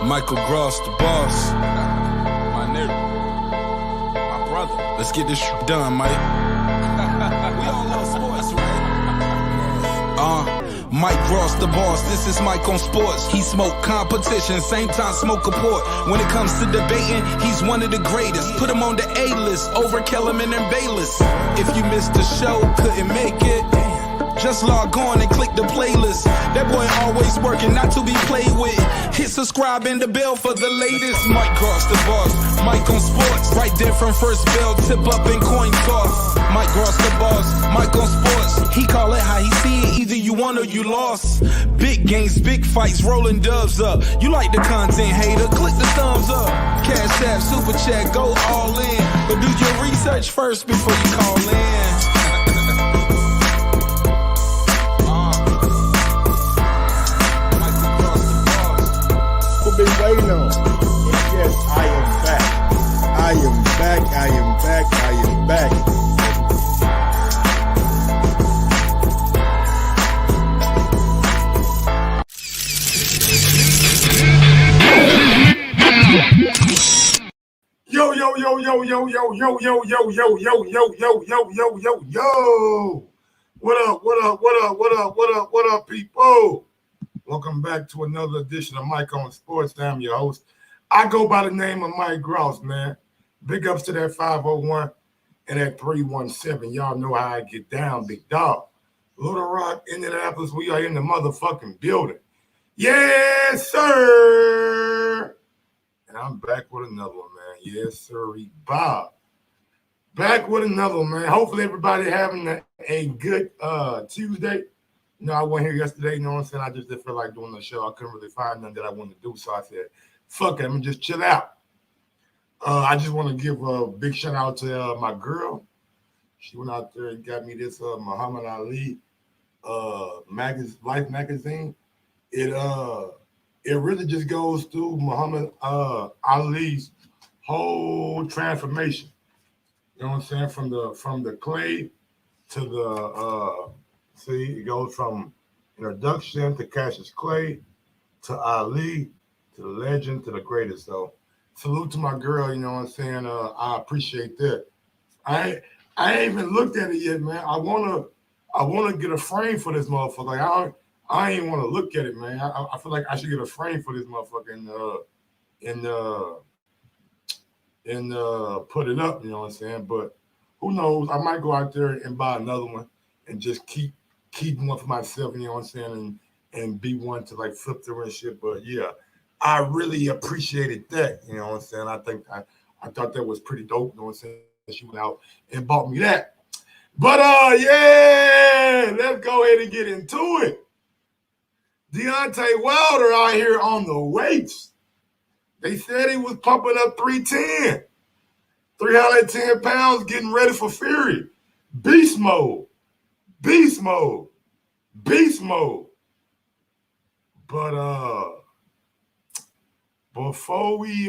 Michael Gross, the boss. My nigga. My brother. Let's get this done, Mike. We all love sports, right? Mike Gross, the boss. This is Mike on sports. He smoke competition, same time smoke a port. When it comes to debating, he's one of the greatest. Put him on the A-list over Kellerman and Bayless. If you missed the show, couldn't make it, just log on and click the playlist. That boy always working, not to be played with. Hit subscribe and the bell for the latest. Mike Gross, the boss. Mike on sports. Right there from first bell, tip up and coin toss. Mike Gross, the boss. Mike on sports. He call it how he see it. Either you won or you lost. Big games, big fights, rolling dubs up. You like the content, hater? Click the thumbs up. Cashapp, super chat, go all in. But do your research first before you call in. Been waiting on. And yes, I am back. I am back. I am back. I am back. Yo, yo, yo, yo, yo, yo, yo, yo, yo, yo, yo, yo, yo, yo, yo, yo, yo. What up, what up, what up, what up, what up, what up, people? Welcome back to another edition of Mike on Sports. I'm your host. I go by the name of Mike Gross, man. Big ups to that 501 and that 317. Y'all know how I get down, big dog. Little Rock, Indianapolis, we are in the motherfucking building. Yes, sir. And I'm back with another one, man. Yes, sir, Bob. Back with another one, man. Hopefully everybody having a good Tuesday. No, I wasn't here yesterday, you know what I'm saying? I just didn't feel like doing the show. I couldn't really find nothing that I wanted to do, so I said, fuck it, I'm going to just chill out. I just want to give a big shout out to my girl. She went out there and got me this Muhammad Ali Life magazine. It really just goes through Muhammad Ali's whole transformation. You know what I'm saying? From the clay to the see, it goes from introduction to Cassius Clay to Ali to the legend to the greatest. So salute to my girl, you know what I'm saying? I appreciate that. I ain't even looked at it yet, man. I wanna get a frame for this motherfucker. Like I ain't want to look at it, man. I feel like I should get a frame for this motherfucker and put it up, you know what I'm saying? But who knows? I might go out there and buy another one and just keep one for myself, you know what I'm saying, and be one to like flip through and shit. But yeah, I really appreciated that, you know what I'm saying. I think I thought that was pretty dope, you know what I'm saying. She went out and bought me that. But yeah, let's go ahead and get into it. Deontay Wilder out here on the weights. They said he was pumping up 310 pounds, getting ready for Fury. Beast mode. Beast mode. Beast mode. But before we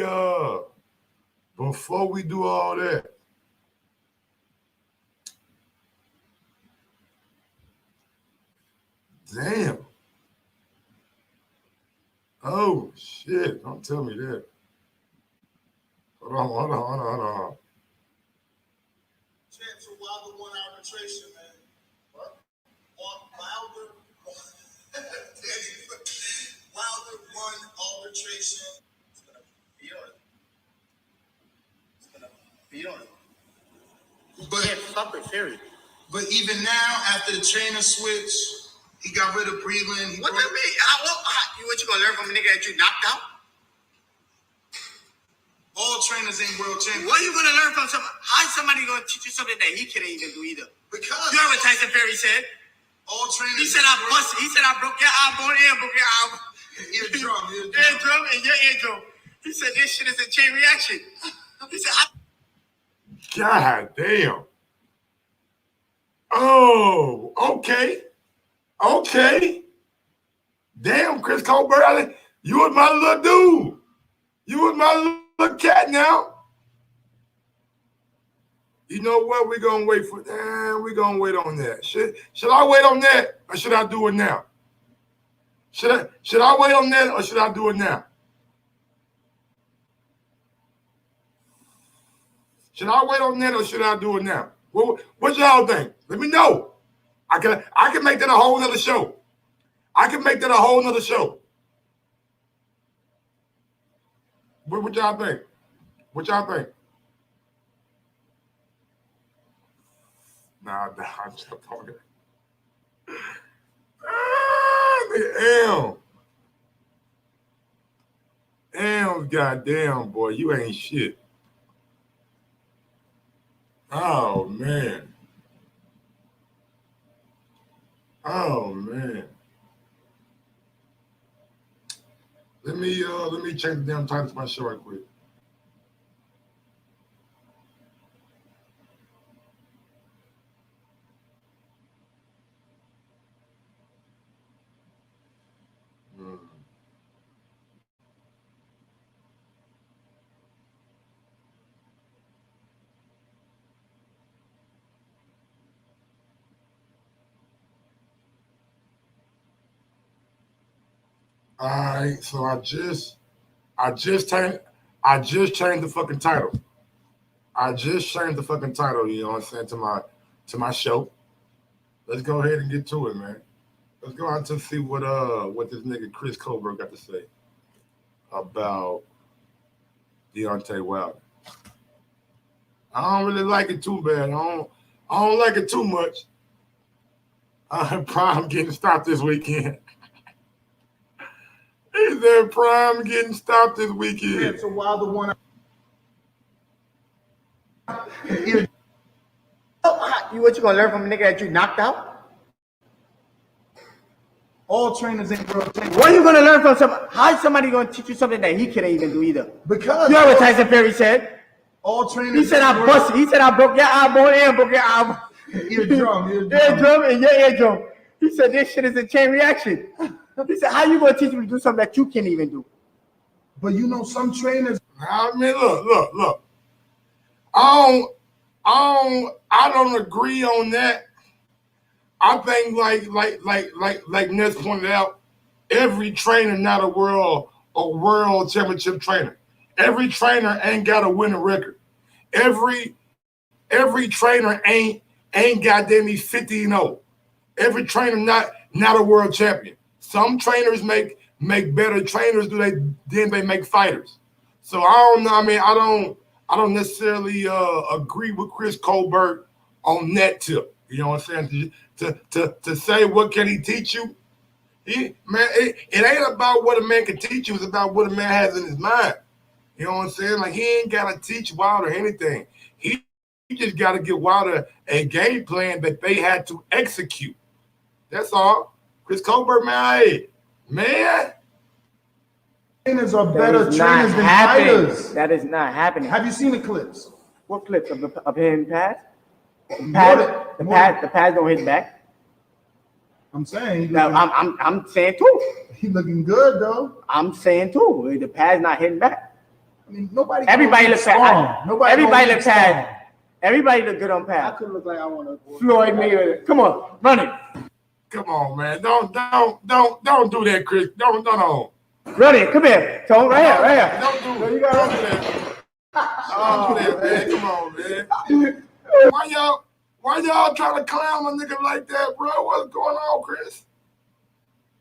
do all that, damn. Oh shit, don't tell me that. Hold on. Chance for Wilder won arbitration, man. What? Wilder won arbitration. It's gonna be on it. But fuck with Fury. But even now, after the trainer switch, he got rid of Breland. What that mean? What you gonna learn from a nigga that you knocked out? All trainers ain't world champions. What are you gonna learn from somebody? How is somebody gonna teach you something that he couldn't even do either? Because you heard what Tyson Fury said. All trainers. He said I busted. He said I broke your eye bone and broke your eye. Eardrum and your eardrum. He said this shit is a chain reaction. He said God damn. Oh, okay. Damn, Chris Colbert, you was my little dude. You was my little cat now. You know what? We're going to wait for that. We're going to wait on that. Should I wait on that or should I do it now? Should I wait on that or should I do it now? Should I wait on that or should I do it now? What y'all think? Let me know. I can make that a whole nother show. I can make that a whole nother show. What y'all think? What y'all think? Nah, I'm just talking. Goddamn, boy, you ain't shit. Oh man. Oh man. Let me check the damn title to my show right quick. All right, so I just changed the fucking title. I just changed the fucking title, you know what I'm saying, to my show. Let's go ahead and get to it, man. Let's go out to see what this nigga Chris Colbert got to say about Deontay Wilder. I don't really like it too bad. I don't like it too much. Prime getting stopped this weekend. Is there Prime getting stopped this weekend? Yeah, so Wilder won. What you gonna learn from a nigga that you knocked out? All trainers ain't world champions. What are you gonna learn from somebody? How's somebody gonna teach you something that he couldn't even do either? Because you know what Tyson Perry said? All trainers. He said I busted. He said I broke your eyeball and broke your eyeball. Eardrum and your eardrum. He said this shit is a chain reaction. He said, how you gonna teach me to do something that you can't even do? But you know, some trainers. I mean, look. I don't agree on that. I think like Ness pointed out, every trainer not a world championship trainer. Every trainer ain't got a winning record. Every trainer ain't goddamn 50-0. Every trainer not a world champion. Some trainers make better trainers than they make fighters. So I don't know. I mean, I don't necessarily agree with Chris Colbert on that tip. You know what I'm saying? To say what can he teach you? It ain't about what a man can teach you. It's about what a man has in his mind. You know what I'm saying? Like, he ain't got to teach Wilder anything. He just got to give Wilder a game plan that they had to execute. That's all. Chris Colbert, man. Trainers are better trainers than fighters. That is not happening. Have you seen the clips? What clips of him pass? The pass don't hit back. I'm saying. No, I'm saying too. He looking good though. I'm saying too. The pass not hitting back. I mean, nobody. Everybody looks strong. Everybody looks pass. Everybody look good on pass. I could look like I want to. Floyd Mayweather. Come on, run it. Come on, man. Don't do that, Chris. Don't. Run it. Come here. Tone, right here. Don't do that. Don't do that, man. Come on, man. Why y'all trying to clown a nigga like that, bro? What's going on, Chris?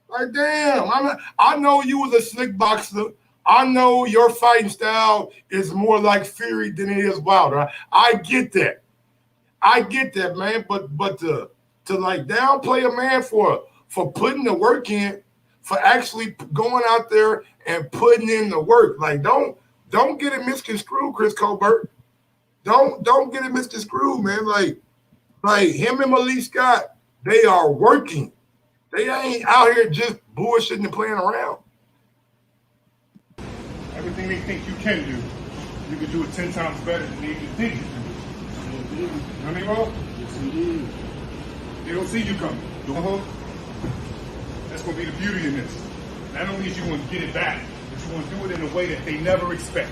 Like, damn. I know you was a slick boxer. I know your fighting style is more like Fury than it is Wilder. I get that. Man. But to like downplay a man for putting the work in, for actually going out there and putting in the work. Like, don't get it misconstrued, Chris Colbert. Don't get it misconstrued, man. Like him and Malik Scott, they are working. They ain't out here just bullshitting and playing around. Everything they think you can do, you can do it 10 times better than they even think you can do. You know what I mean, bro? Yes, indeed. They don't see you coming. That's going to be the beauty in this. Not only is you going to get it back, but you want to do it in a way that they never expect.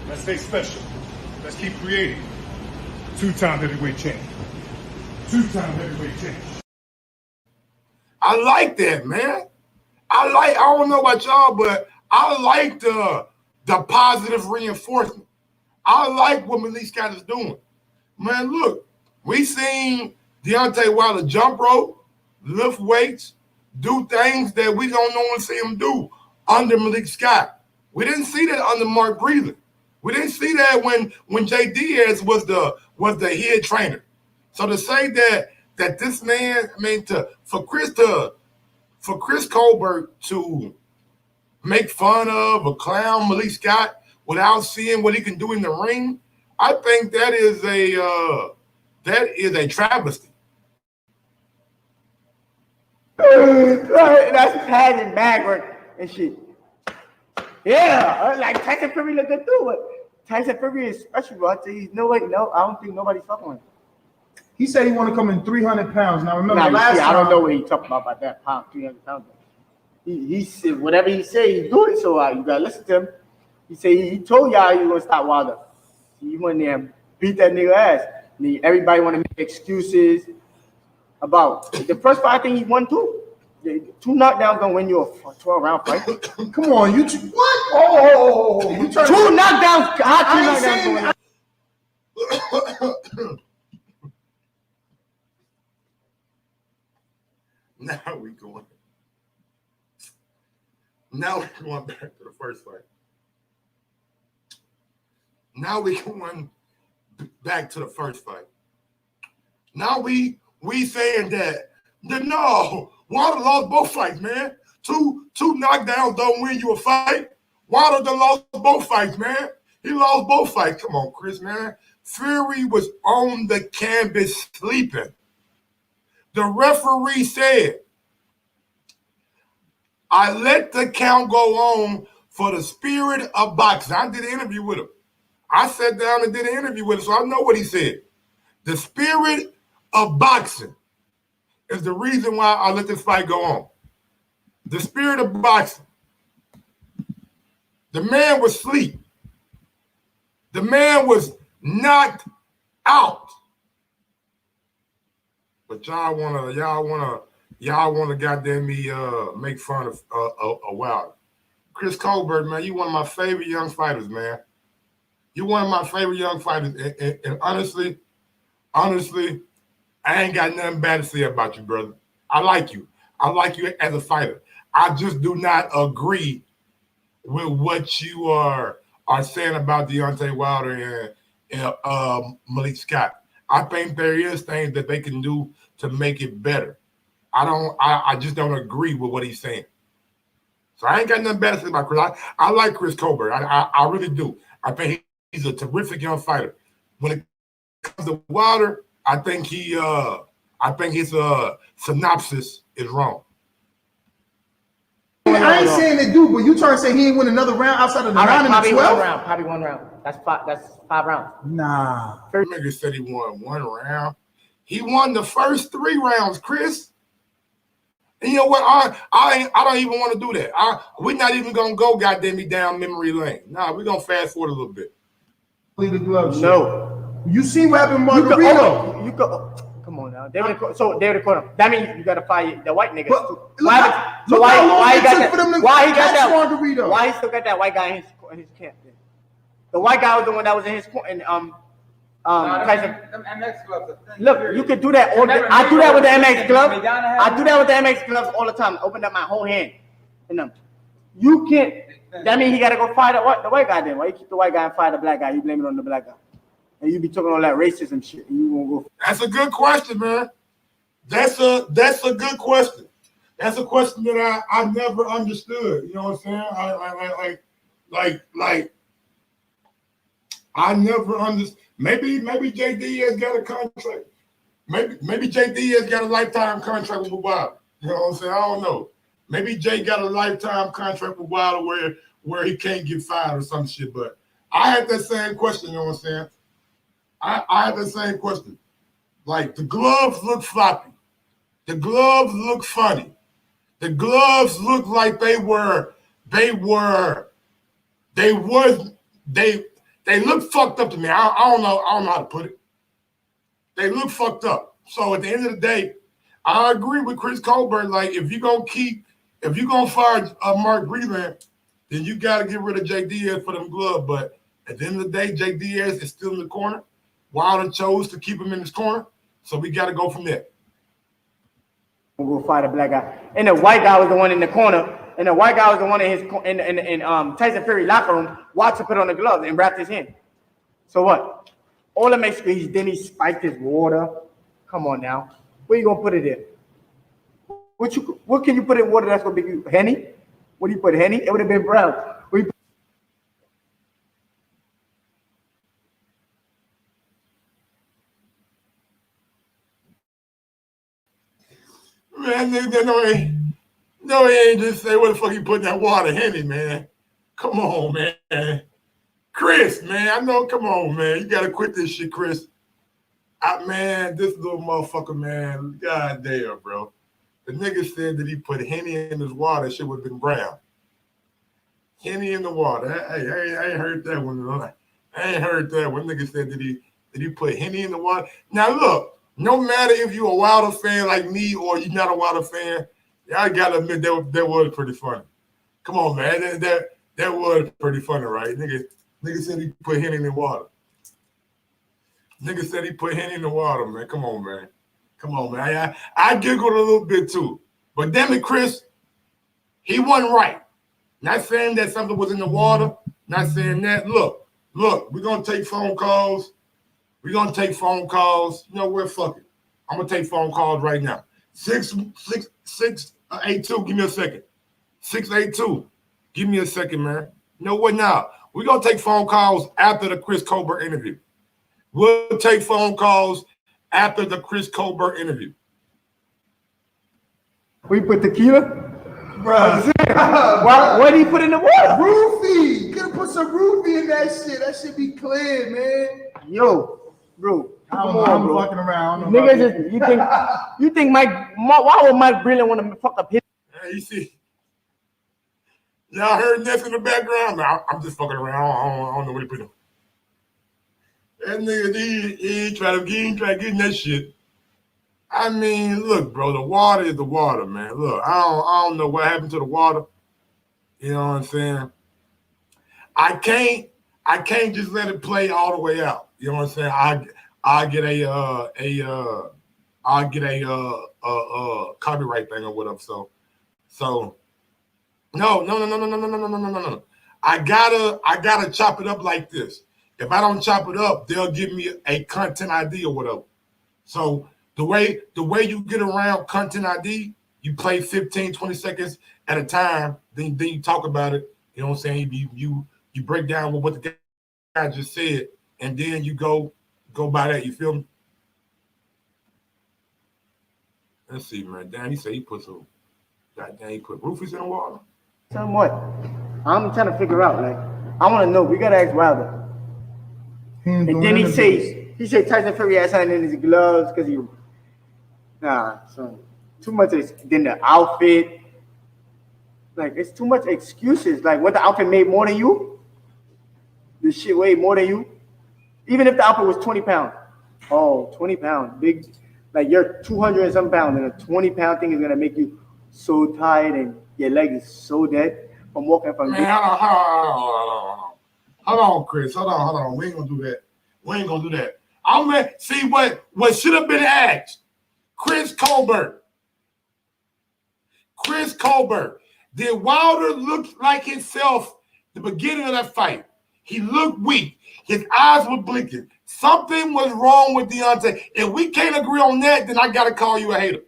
Let's stay special. Let's keep creating. 2-time heavyweight champ. 2-time heavyweight champ. I like that, man. I don't know about y'all, but I like the the positive reinforcement. I like what Malik Scott is doing. Man, look, we seen Deontay Wilder jump rope, lift weights, do things that we don't normally see him do under Malik Scott. We didn't see that under Mark Breland. We didn't see that when Jay Diaz was the head trainer. So to say that this man, I mean, for Chris Colbert to make fun of or clown Malik Scott without seeing what he can do in the ring, I think that is a travesty. That's padding bag work and shit. Yeah, like Tyson Fury look good too. But Tyson Fury is special, bro. I tell you, no, I don't think nobody's fucking with him. He said he want to come in 300 pounds. Now remember last time. I don't know what he talking about that pound, 300 pounds. He said whatever he say, he do it. So you gotta listen to him. He said he told y'all he gonna stop Wilder. He went there and beat that nigga ass. And everybody want to make excuses about the first fight. I think he won too. 2 knockdowns gonna win you a 12-round fight. Come on, you what? Oh, you 2 knockdowns. How 2 knockdowns? Now we're going back to the first fight. Now we going back to the first fight. Now we saying that no, Wilder lost both fights, man. Two knockdowns don't win you a fight. Wilder done lost both fights, man. He lost both fights. Come on, Chris, man. Fury was on the canvas sleeping. The referee said, I let the count go on for the spirit of boxing. I did an interview with him. I sat down and did an interview with him, so I know what he said. The spirit of boxing is the reason why I let this fight go on. The spirit of boxing. The man was asleep. The man was knocked out. But y'all wanna goddamn me make fun of Wilder. Chris Colbert, man, you one of my favorite young fighters, man. You one of my favorite young fighters, and honestly, I ain't got nothing bad to say about you, brother. I like you. I like you as a fighter. I just do not agree with what you are saying about Deontay Wilder and Malik Scott. I think there is things that they can do to make it better. I just don't agree with what he's saying. So I ain't got nothing bad to say about Chris. I like Chris Colbert. I really do. I think he's a terrific young fighter. When it comes to Wilder, I think his synopsis is wrong. I ain't saying they do, but you trying to say he ain't win another round outside of the round in the 12? Probably one round. That's 5 rounds. Nah. Nigga said he won 1 round. He won the first 3 rounds, Chris. And you know what? I don't even want to do that. We're not even gonna go goddamn me down memory lane. Nah, we're gonna fast forward a little bit. Leave the gloves. No. You see what happened, Margarito? You go. Come on now. David caught him. That means you gotta fight the white niggas too. Why he got that? Margarito? Why he still got that white guy in his camp? Then? The white guy was the one that was in his Tyson. Them MX gloves. Look, you could do that. I do that with the MX glove. I do that with the MX gloves all the time. Open up my whole hand. And you can't. That means he gotta go fight the white guy. Then why you keep the white guy and fight the black guy? You blame it on the black guy, and you be talking all that racism shit. And you won't go. That's a good question, man. That's a good question. That's a question that I never understood. You know what I'm saying? Like I never understood. Maybe JD has got a contract. Maybe JD has got a lifetime contract with Wilder. You know what I'm saying? I don't know. Maybe Jay got a lifetime contract with Wilder where he can't get fired or some shit. But I had that same question. You know what I'm saying? I had the same question. Like the gloves look floppy. The gloves look funny. The gloves look like they look fucked up to me. I don't know how to put it. They look fucked up. So at the end of the day, I agree with Chris Colbert. Like if you're gonna fire Mark Breland, then you got to get rid of Jay Diaz for them gloves. But at the end of the day, Jay Diaz is still in the corner. Wilder chose to keep him in his corner, so we got to go from there. We'll fight a black guy. And the white guy was the one in the corner. And the white guy was the one in his in Tyson Fury locker room. Watson put on the gloves and wrapped his hand. So what? All the makes then he spiked his water. Come on now. Where you gonna put it in? What can you put in water that's gonna be Henny? What do you put Henny? It would have been brown. Man, no, he ain't just say what the fuck he put in that water, Henny, man. Come on, man. Chris, man, I know, come on, man. You gotta quit this shit, Chris. Man, this little motherfucker, man. God damn, bro. The nigga said that he put Henny in his water, shit would have been brown. Henny in the water. Hey, I ain't heard that one. I ain't heard that one. Nigga said that he put Henny in the water. Now look. No matter if you're a Wilder fan like me or you're not a Wilder fan, I gotta admit that was pretty funny. Come on, man, that was pretty funny, right? Nigga said he put Henny in the water. Nigga said he put Henny in the water, man. Come on, man. I giggled a little bit too, but damn it, Chris, he wasn't right. Not saying that something was in the water. Not saying that. Look, we're gonna take phone calls. We're going to take phone calls. You know what? Fuck it. I'm going to take phone calls right now. 682. Give me a second. 682. Give me a second, man. You know what now? We're going to take phone calls after the Chris Colbert interview. We'll take phone calls after the Chris Colbert interview. We put tequila? Bro. What did he put in the water? Roofie. Could have put some roofie in that shit. That shit be clear, man. Yo. Bro, I'm bro. fucking around. Niggas, you think why would Mike Breland want to fuck up his? Hey, you see, y'all heard this in the background? I'm just fucking around. I don't know what he put in. That nigga, he ain't try to get in that shit. I mean, look, bro, the water is the water, man. Look, I don't know what happened to the water. You know what I'm saying? I can't just let it play all the way out. You know what I'm saying? I'll get a copyright thing or whatever. So no. I gotta chop it up like this. If I don't chop it up, they'll give me a content ID or whatever. So the way you get around content ID, you play 15, 20 seconds at a time, then you talk about it. You know what I'm saying? You break down what the guy just said, and then you go by that. You feel me? Let's see, man. Dan, he said he put some. Goddamn, he put roofies in the water. Somewhat. I'm trying to figure out. Like, I want to know. We gotta ask Wilder. And then he said Tyson Fury had something in his gloves because so too much. Then the outfit. Like, it's too much excuses. Like, what, the outfit made more than you? The shit weighed more than you? Even if the outfit was 20 pounds. Oh, 20 pounds. Big. Like, you're 200 and some pounds, and a 20-pound thing is going to make you so tired and your leg is so dead from walking from... Man, hold on, Chris. Hold on. We ain't going to do that. I'm going to see what should have been asked. Chris Colbert. Did Wilder look like himself the beginning of that fight? He looked weak. His eyes were blinking. Something was wrong with Deontay. If we can't agree on that, then I got to call you a hater.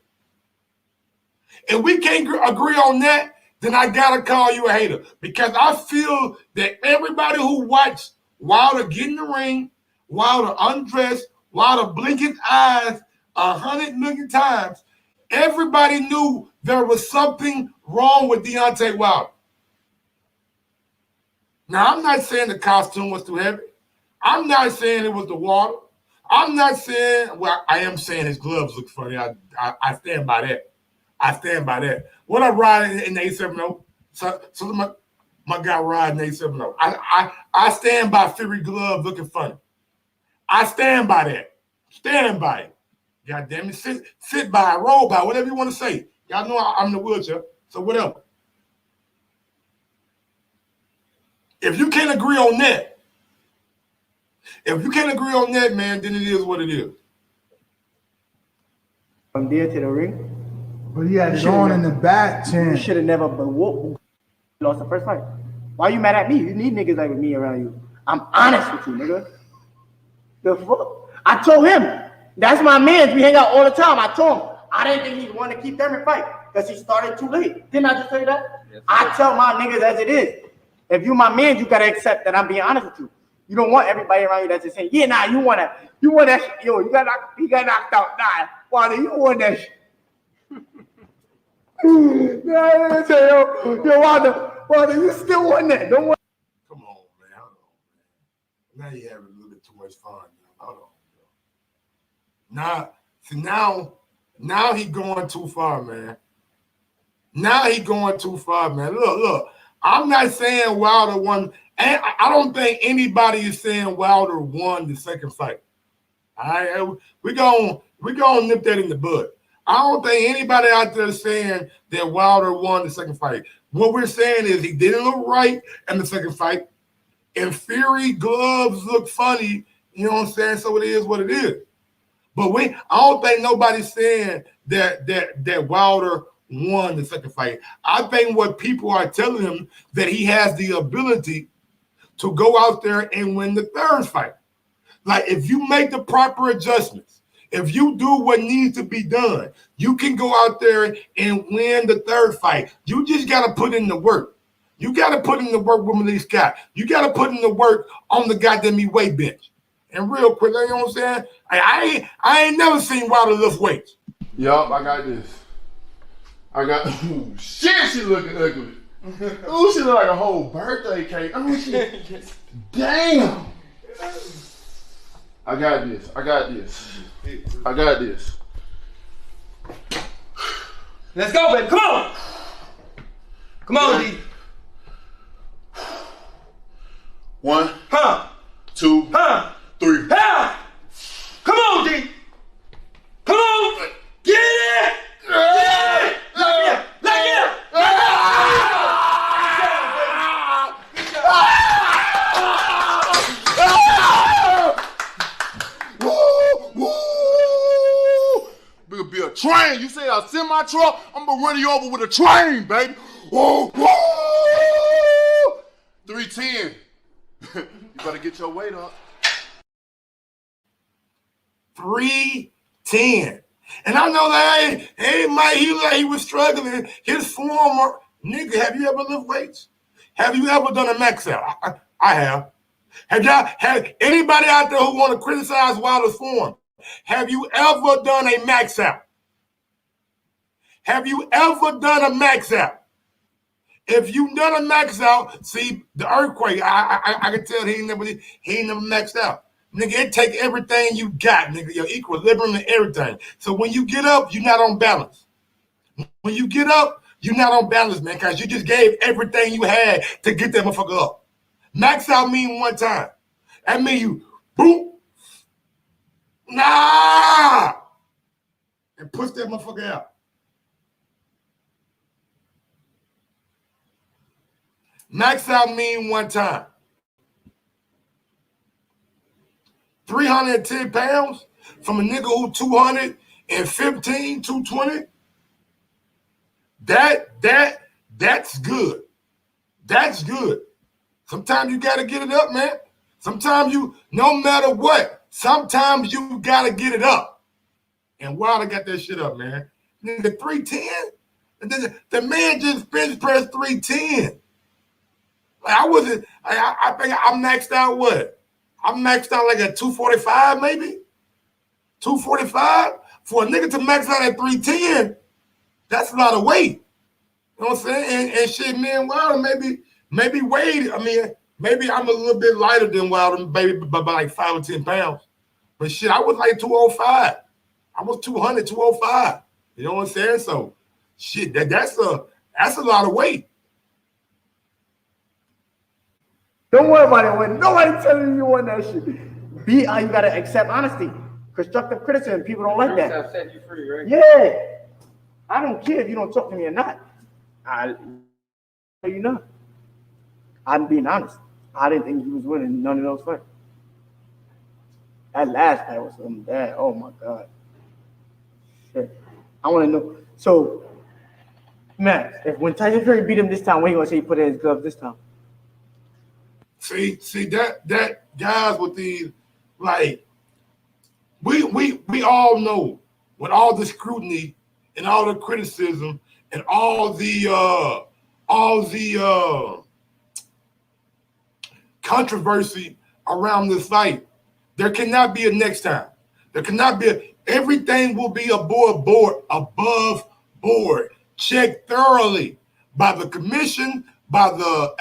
If we can't agree on that, then I got to call you a hater. Because I feel that everybody who watched Wilder get in the ring, Wilder undressed, Wilder blink his eyes 100 million times, everybody knew there was something wrong with Deontay Wilder. Now, I'm not saying the costume was too heavy. I'm not saying it was the water. I'm not saying, well, I am saying his gloves look funny. I stand by that. What I ride in the 870, so my guy ride in the 870. I stand by Fury glove looking funny. I stand by that. Stand by it. God damn it. Sit by, roll by, whatever you want to say. Y'all know I'm in the wheelchair, so whatever. If you can't agree on that, man, then it is what it is. From there to the ring. But he had it on in the back, You Chan. should have never lost the first fight. Why you mad at me? You need niggas like me around you. I'm honest with you, nigga. The fuck? I told him. That's my man. We hang out all the time. I told him. I didn't think he'd want to keep them in fight because he started too late. Didn't I just tell you that? Yes, I tell my niggas as it is. If you my man, you gotta accept that I'm being honest with you. You don't want everybody around you that's just saying, yeah, nah, you want that shit. Yo, he got knocked out. Nah, Wilder, you want that shit. Nah, say, yo, Wilder, you still want that. Don't want. Come on, man. Hold on, man. Now you having a little bit too much fun. Hold on. Now he going too far, man. Look. I'm not saying Wilder won. I don't think anybody is saying Wilder won the second fight. All right, we gonna nip that in the bud. I don't think anybody out there is saying that Wilder won the second fight. What we're saying is he didn't look right in the second fight. In Fury, gloves look funny. You know what I'm saying? So it is what it is. But I don't think nobody's saying that Wilder won the second fight. I think what people are telling him that he has the ability to go out there and win the third fight. Like if you make the proper adjustments, if you do what needs to be done, you can go out there and win the third fight. You just got to put in the work. You got to put in the work with Malik Scott. You got to put in the work on the goddamn weight bench. And real quick, you know what I'm saying? I ain't never seen Wilder lift weights. Yup, I got this. Shit, she looking ugly. Ooh, she look like a whole birthday cake. Oh, damn. I got this. Let's go, baby. Come on, D. 1, Huh? 2, Huh? 3. Huh? Come on, D. Come on. Get it. It'll be a train. You say a semi truck, I'm gonna run you over with a train, baby. Woo, woo. 310. You better get your weight up. 310. And I know that he looked like he was struggling. His former nigga, have you ever lift weights? Have you ever done a max out? I have. Have anybody out there who want to criticize Wilder's form? Have you ever done a max out? Have you ever done a max out? If you done a max out, see the earthquake. I can tell he ain't never maxed out. Nigga, it take everything you got, nigga, your equilibrium and everything. So when you get up, you're not on balance. When you get up, you're not on balance, man, because you just gave everything you had to get that motherfucker up. Max out mean one time. That mean you, boom, nah, and push that motherfucker out. Max out mean one time. 310 pounds from a nigga who 215, 220. That's good. That's good. Sometimes you gotta get it up, man. Sometimes no matter what, sometimes you gotta get it up. And Wilder got that shit up, man. Nigga, 310? The man just bench pressed 310. Like I think I maxed out what? I maxed out like at 245, maybe? 245? For a nigga to max out at 310, that's a lot of weight. You know what I'm saying? And shit, me and Wilder maybe weighed. I mean, maybe I'm a little bit lighter than Wilder, baby, by like 5 or 10 pounds. But shit, I was like 205. I was 200, 205. You know what I'm saying? So shit, that's a lot of weight. Don't worry about it. When nobody telling you want that shit. You gotta accept honesty. Constructive criticism. People don't like that. Set you free, right? Yeah. I don't care if you don't talk to me or not. You know. I'm being honest. I didn't think he was winning none of those fights. That last fight was something bad. Oh my God. Shit. I want to know. So, Max, when Tyson Fury beat him this time, when he gonna say he put in his gloves this time? See that guys with these, like, we all know with all the scrutiny and all the criticism and all the controversy around this fight, there cannot be a next time. There cannot be everything will be above board, checked thoroughly by the commission, by the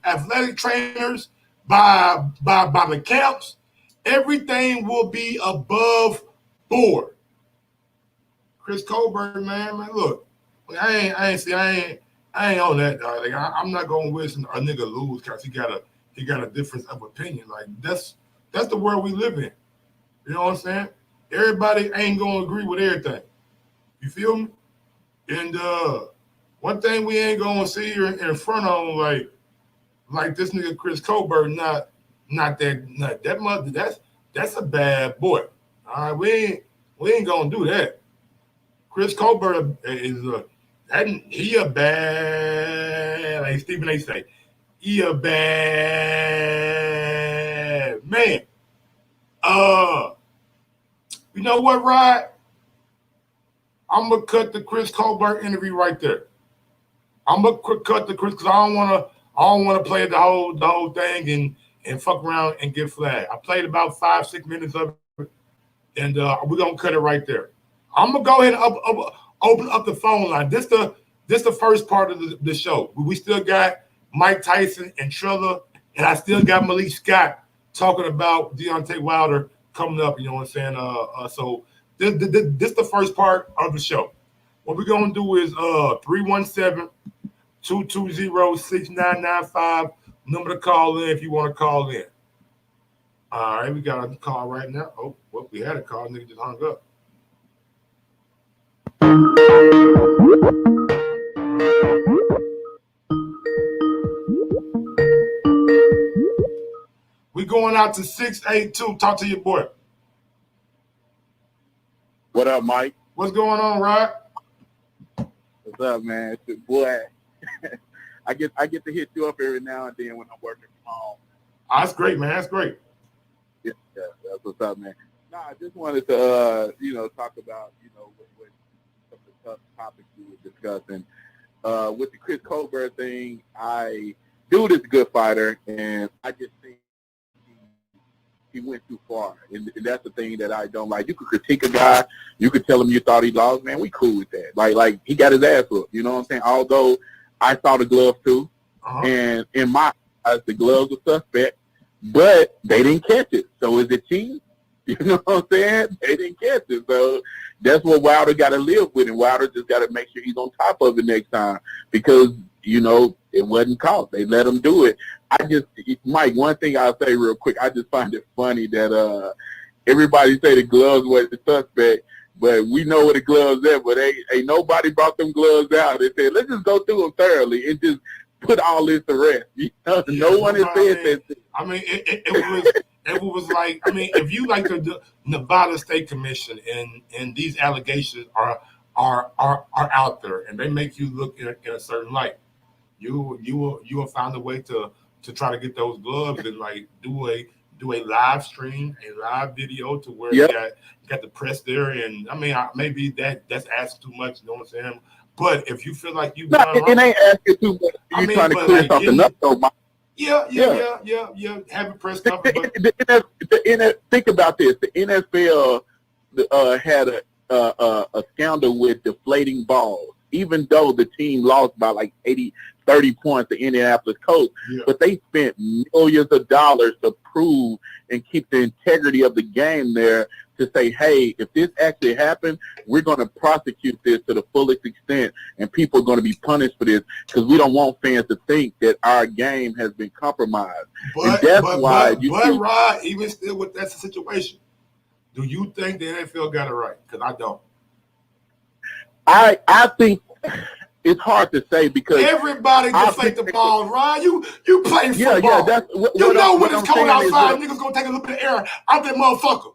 athletic trainers, by the camps. Everything will be above board. Chris Colbert, man, look, I ain't on that, dog. Like, I'm not gonna wish a nigga lose because he got a difference of opinion. Like, that's the world we live in. You know what I'm saying? Everybody ain't gonna agree with everything. You feel me? And one thing we ain't gonna see here in front of like this nigga Chris Colbert, not that mother. That's a bad boy. All right, we ain't gonna do that. Chris Colbert is he a bad, like Stephen A. say, he a bad man. You know what, Rod? I'm gonna cut the Chris Colbert interview right there. I'm gonna cut the Chris because I don't wanna play the whole thing and fuck around and get flagged. I played about 5-6 minutes of it, and we're gonna cut it right there. I'm gonna go ahead and open up the phone line. This the first part of the show. We still got Mike Tyson and TRILLER, and I still got Malik Scott talking about Deontay Wilder coming up. You know what I'm saying? So this the first part of the show. What we're gonna do is 317-220-6995. Number to call in if you want to call in. All right, we got a call right now. Oh, well, we had a call. Nigga just hung up. We going out to 682. Talk to your boy. What up, Mike? What's going on, Rod? What's up, man? It's your boy. I get to hit you up every now and then when I'm working from home. Oh, that's great, man. That's great. Yeah, that's what's up, man. Nah, I just wanted to talk about what some of the tough topics we were discussing. With the Chris Colbert thing, dude is a good fighter, and I just think he went too far, and that's the thing that I don't like. You could critique a guy, you could tell him you thought he lost, man. We cool with that. Like he got his ass whooped. You know what I'm saying? Although I saw the gloves too, and in my eyes, the gloves were suspect, but they didn't catch it. So is it cheating? You know what I'm saying? They didn't catch it. So that's what Wilder got to live with, and Wilder just got to make sure he's on top of it next time because, it wasn't caught. They let him do it. Mike, one thing I'll say real quick, I just find it funny that everybody say the gloves was the suspect, but we know where the gloves are, but ain't nobody brought them gloves out. They said, let's just go through them thoroughly and just put all this to rest. No one has said that. I mean, it was like, I mean, if you like the Nevada State Commission and these allegations are out there and they make you look in a certain light, you will find a way to try to get those gloves and like do a live stream, a live video to where you got the press there. And I mean, maybe that's asking too much, you know what I'm saying? But if you feel like it ain't asking too much. You trying to clear something up, though, Mike. Yeah. Have a press conference. Think about this. The NFL had a scandal with deflating balls, even though the team lost by like 30 points to Indianapolis Colts, but they spent millions of dollars to prove and keep the integrity of the game there to say, hey, if this actually happened, we're going to prosecute this to the fullest extent, and people are going to be punished for this because we don't want fans to think that our game has been compromised. But Rod, even still with that situation, do you think the NFL got it right? Because I don't. I think it's hard to say because everybody can fake the balls, Ryan. You play football. Yeah, that's what, you know when it's cold outside, is, niggas gonna take a look at the air out that motherfucker.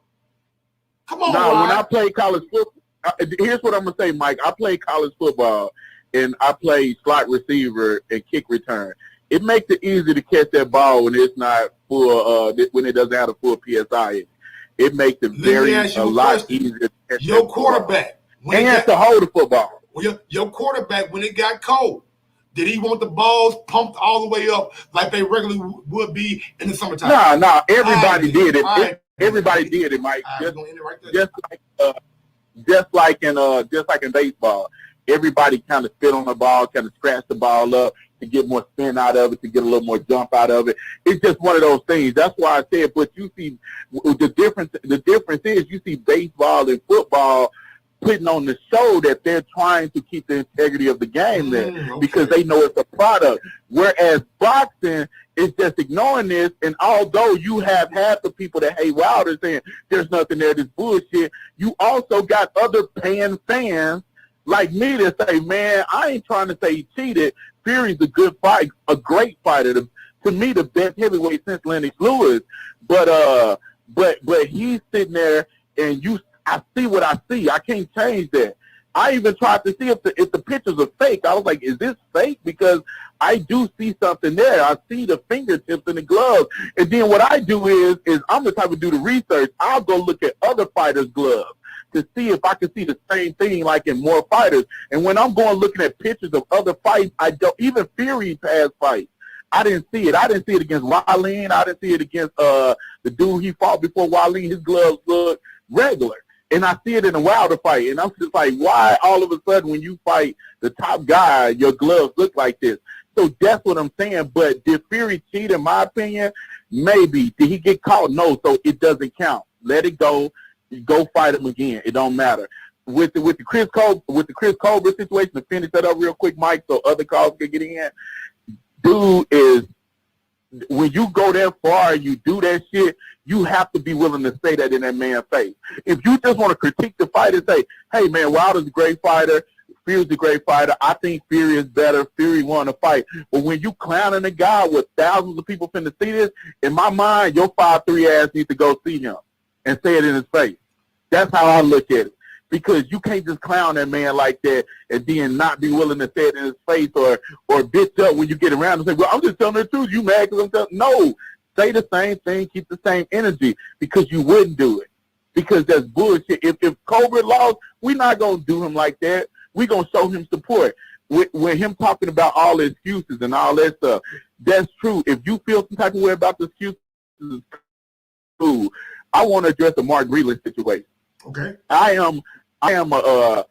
Come on, Ryan. When I played college football, here's what I'm gonna say, Mike. I played college football and I played slot receiver and kick return. It makes it easy to catch that ball when it's not full, when it doesn't have a full PSI. It makes it a lot easier to catch your quarterback. And to hold the football. Well, your quarterback, when it got cold, did he want the balls pumped all the way up like they regularly would be in the summertime? No, everybody did it. Everybody did it, Mike. Just like in baseball, everybody kind of spit on the ball, kind of scratch the ball up to get more spin out of it, to get a little more jump out of it. It's just one of those things. That's why I said. But you see, the difference. The difference is you see baseball and football putting on the show that they're trying to keep the integrity of the game there because they know it's a product. Whereas boxing is just ignoring this, and although you have half the people that hate Wilder saying there's nothing there, this bullshit, you also got other paying fans like me that say, man, I ain't trying to say he cheated. Fury's a good fight, a great fighter. To me, the best heavyweight since Lennox Lewis. But he's sitting there and I see what I see. I can't change that. I even tried to see if the pictures are fake. I was like, is this fake? Because I do see something there. I see the fingertips in the gloves. And then what I do is I'm the type of do the research. I'll go look at other fighters' gloves to see if I can see the same thing like in more fighters. And when I'm going looking at pictures of other fights, I don't even Fury past fights. I didn't see it. I didn't see it against Wallin. I didn't see it against the dude he fought before Wallin. His gloves look regular. And I see it in a Wilder fight. And I'm just like, why all of a sudden when you fight the top guy, your gloves look like this? So that's what I'm saying. But did Fury cheat, in my opinion? Maybe. Did he get caught? No. So it doesn't count. Let it go. Go fight him again. It don't matter. With the Chris Colbert situation, to finish that up real quick, Mike, so other calls can get in. Dude is, when you go that far and you do that shit, you have to be willing to say that in that man's face. If you just want to critique the fight and say, hey, man, Wilder's a great fighter, Fury's a great fighter, I think Fury is better, Fury won the fight. But when you clowning a guy with thousands of people finna see this, in my mind, your 5'3" ass needs to go see him and say it in his face. That's how I look at it. Because you can't just clown that man like that and then not be willing to say it in his face or bitch up when you get around and say, well, I'm just telling the truth. You mad because I'm telling? No. Say the same thing. Keep the same energy because you wouldn't do it. Because that's bullshit. If Colbert lost, we're not going to do him like that. We're going to show him support. With him talking about all the excuses and all that stuff, that's true. If you feel some type of way about the excuses, cool. I want to address the Mark Breland situation. Okay. I am a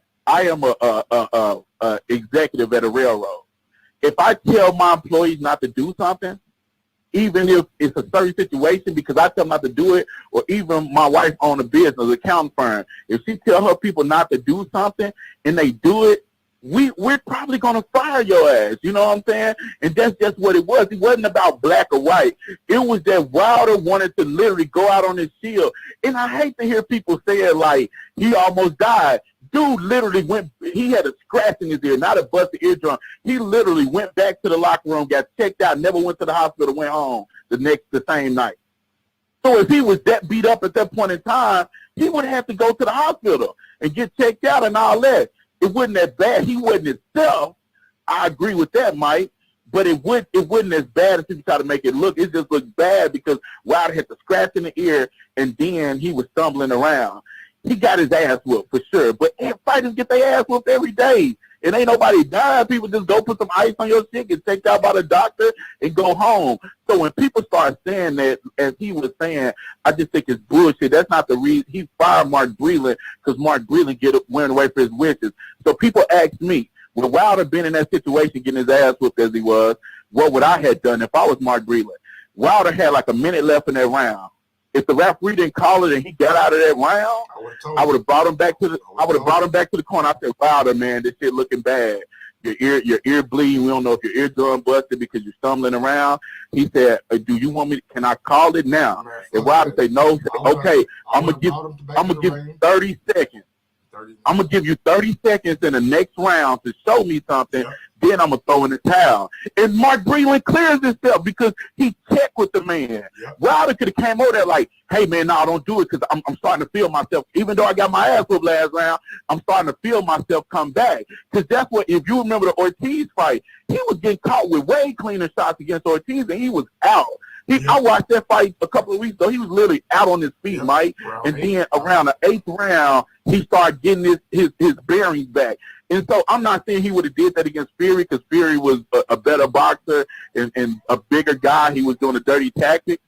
executive at a railroad. If I tell my employees not to do something, even if it's a certain situation, because I tell them not to do it, or even my wife owns a business, an accounting firm, if she tell her people not to do something and they do it, we're probably going to fire your ass. You know what I'm saying? And that's just what it was. It wasn't about black or white. It was that Wilder wanted to literally go out on his shield. And I hate to hear people say it like he almost died. Dude literally he had a scratch in his ear, not a busted eardrum. He literally went back to the locker room, got checked out, never went to the hospital, went home the same night. So if he was that beat up at that point in time, he would have to go to the hospital and get checked out and all that. It wasn't that bad. He wasn't himself. I agree with that, Mike. But it wasn't as bad as people try to make it look. It just looked bad because Wilder had the scratch in the ear, and then he was stumbling around. He got his ass whooped for sure. But fighters get their ass whooped every day. It ain't nobody dying. People just go put some ice on your shit, get checked out by the doctor, and go home. So when people start saying that, as he was saying, I just think it's bullshit. That's not the reason. He fired Mark Breland because Mark Breland went away for his wishes. So people ask me, would Wilder been in that situation getting his ass whooped as he was, what would I have done if I was Mark Breland? Wilder had like a minute left in that round. If the referee didn't call it and he got out of that round, I would have brought him back to the corner. I said, Wilder, man, this shit looking bad. Your ear bleeding. We don't know if your eardrum busted because you're stumbling around. He said, do you want me? Can I call it now? If Wilder say no, say, okay, I'm gonna give 30 seconds. I'm gonna give you 30 seconds in the next round to show me something. Yeah. Then I'm gonna throw in the towel. And Mark Breland clears himself because he checked with the man. Yeah. Wilder could have came over there like, hey man, no, don't do it because I'm starting to feel myself. Even though I got my ass whooped last round, I'm starting to feel myself come back. Because that's what, if you remember the Ortiz fight, he was getting caught with way cleaner shots against Ortiz and he was out. I watched that fight a couple of weeks ago. He was literally out on his feet, Mike. And then around the 8th round, he started getting his bearings back. And so I'm not saying he would have did that against Fury because Fury was a better boxer and a bigger guy. He was doing the dirty tactics.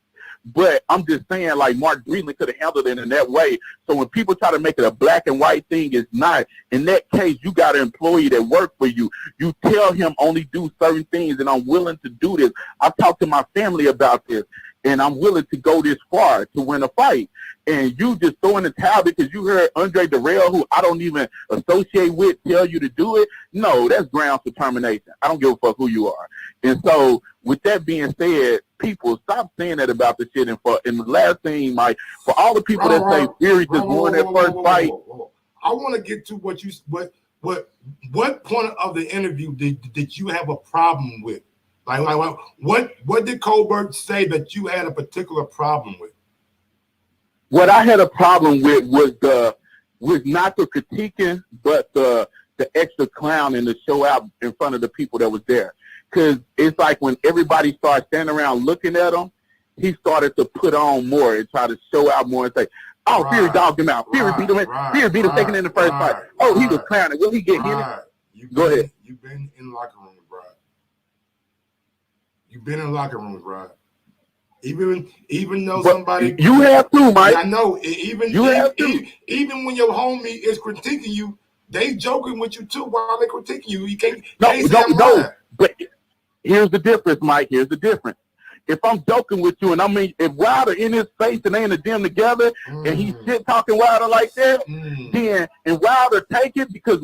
But I'm just saying, like, Mark Breland could have handled it in that way. So when people try to make it a black and white thing, it's not. In that case, you got an employee that works for you. You tell him only do certain things, and I'm willing to do this. I've talked to my family about this, and I'm willing to go this far to win a fight. And you just throw in the towel because you heard Andre Darrell, who I don't even associate with, tell you to do it. No, that's grounds for termination. I don't give a fuck who you are. And so with that being said, people stop saying that about the shit. And the last thing, Mike, for all the people that say Fury just won their first fight. I want to get to what point of the interview did you have a problem with? Like what did Colbert say that you had a particular problem with? What I had a problem with was not the critiquing, but the extra clown and the show out in front of the people that was there. Because it's like when everybody started standing around looking at him, he started to put on more and try to show out more and say, oh, Fury dogged him out. Fury beat him. Fury beat him second in the first fight. Oh, he was clowning. Will he get hit? Go ahead. You've been in locker rooms, bro. You've been in locker rooms, bro. Even though somebody you have to, Mike. I know. Even when your homie is critiquing you, they joking with you too while they critiquing you. You can't. No. But here's the difference, Mike. Here's the difference. If I'm joking with you, and I mean, if Wilder in his face and they in the gym together, and he's shit talking Wilder like that, then and Wilder take it because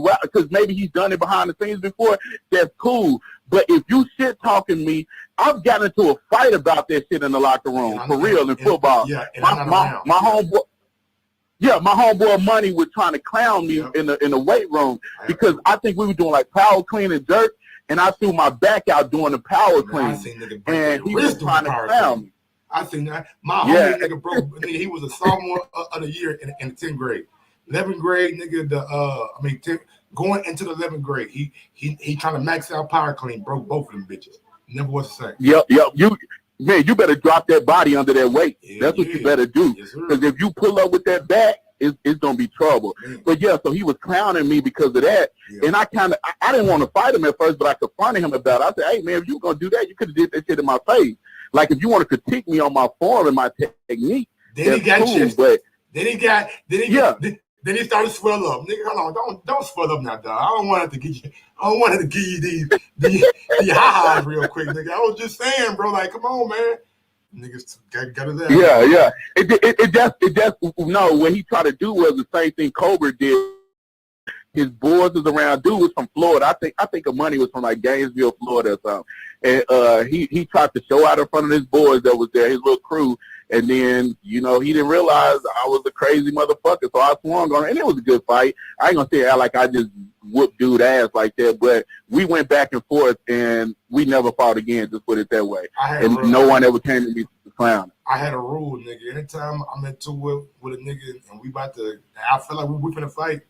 maybe he's done it behind the scenes before. That's cool. But if you shit talking me, I've gotten into a fight about that shit in the locker room for real in football. My homeboy. Yeah, my homeboy Money was trying to clown me in the weight room because I think we were doing like power clean and jerk, and I threw my back out doing the power clean, and he was trying to clown me. I seen that. My homie nigga broke. Nigga, he was a sophomore of the year in the 10th grade, 11th grade. Nigga, going into the 11th grade, he trying to max out power clean. Broke both of them bitches. Never was the same. Yep. You better drop that body under that weight. That's what you better do. Because if you pull up with that back, it's gonna be trouble. But so he was clowning me because of that. And I didn't want to fight him at first, but I confronted him about it. I said, hey man, if you were gonna do that, you could have did that shit in my face. Like if you want to critique me on my form and my technique, then he got cool, but then he started to swell up. Nigga, hold on, don't swell up now, dog. I don't want to give you these ha-has real quick, nigga. I was just saying, bro, like, come on, man. Niggas got it there. Yeah. It just no, what he tried to do was the same thing Colbert did. His boys was around. Dude was from Florida. I think the money was from like Gainesville, Florida or something. And he tried to show out in front of his boys that was there, his little crew. And then, he didn't realize I was a crazy motherfucker, so I swung on it. And it was a good fight. I ain't going to say like I just whooped dude ass like that, but we went back and forth, and we never fought again, just put it that way. And no one ever came to me to clown. I had a rule, nigga. Anytime I'm into it with a nigga and I feel like we finna fight,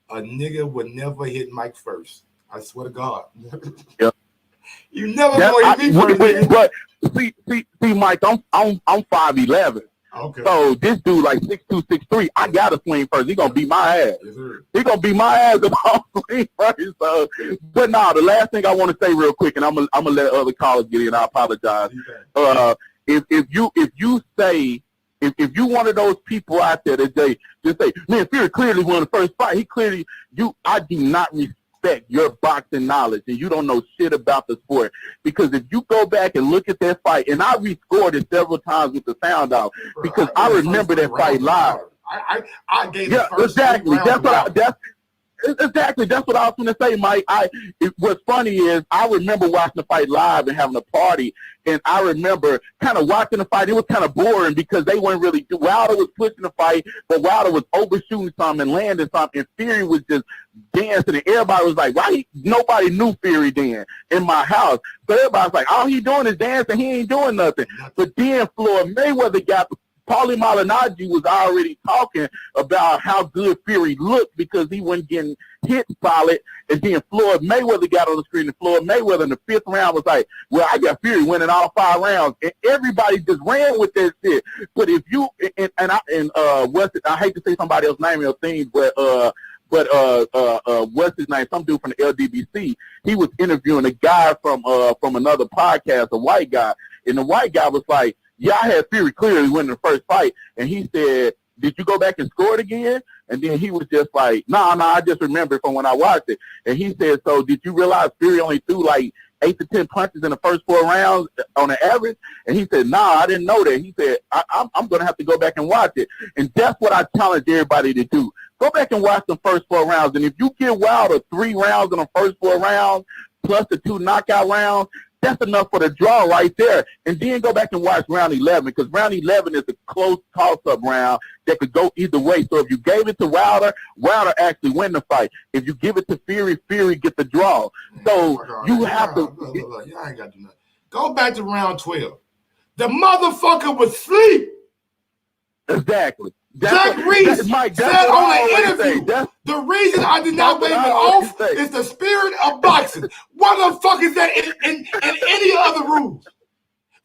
a nigga would never hit Mike first. I swear to God. Yep. You never want to hit me first. But see, Mike, I'm 5'11". Okay. So this dude like 6'2", 6'3". I gotta swing first. He gonna beat my ass. Yes, he gonna beat my ass if I swing first. So, but the last thing I want to say real quick, and I'm gonna let other callers get in. I apologize. If you one of those people out there that just say, man, Fury clearly won the first fight. I do not respect your boxing knowledge, and you don't know shit about the sport. Because if you go back and look at that fight, and I rescored it several times with the sound out, because I remember that fight live. I gave exactly. Exactly. That's what I was going to say, Mike. What's funny is I remember watching the fight live and having a party, and I remember kind of watching the fight. It was kind of boring because they weren't really. Wilder was pushing the fight, but Wilder was overshooting something and landing something, and Fury was just dancing, and everybody was like, "Why?" Nobody knew Fury then in my house, so everybody was like, "All he doing is dancing. He ain't doing nothing." But then Floyd Mayweather got. Paulie Malignaggi was already talking about how good Fury looked because he wasn't getting hit solid. And then Floyd Mayweather got on the screen, and Floyd Mayweather in the 5th round was like, well, I got Fury winning all 5 rounds. And everybody just ran with that shit. But if you, I hate to say somebody else's name in your thing, but what's his name? Some dude from the LDBC. He was interviewing a guy from another podcast, a white guy. And the white guy was like, yeah, I had Fury clearly winning the first fight. And he said, did you go back and score it again? And then he was just like, no, I just remember from when I watched it. And he said, so did you realize Fury only threw like 8 to 10 punches in the first 4 rounds on an average? And he said, I didn't know that. He said, I'm going to have to go back and watch it. And that's what I challenge everybody to do. Go back and watch the first 4 rounds. And if you give Wilder 3 rounds in the first 4 rounds, plus the 2 knockout rounds, that's enough for the draw right there. And then go back and watch round 11, because round 11 is a close toss-up round that could go either way. So if you gave it to Wilder, Wilder actually win the fight. If you give it to Fury, Fury get the draw. So you have to. Look, y'all ain't got to do nothing. Go back to round 12. The motherfucker was asleep. Exactly. Jack Reese said on an interview, the reason I did not wave it off is the spirit of boxing. What the fuck is that in any other rules?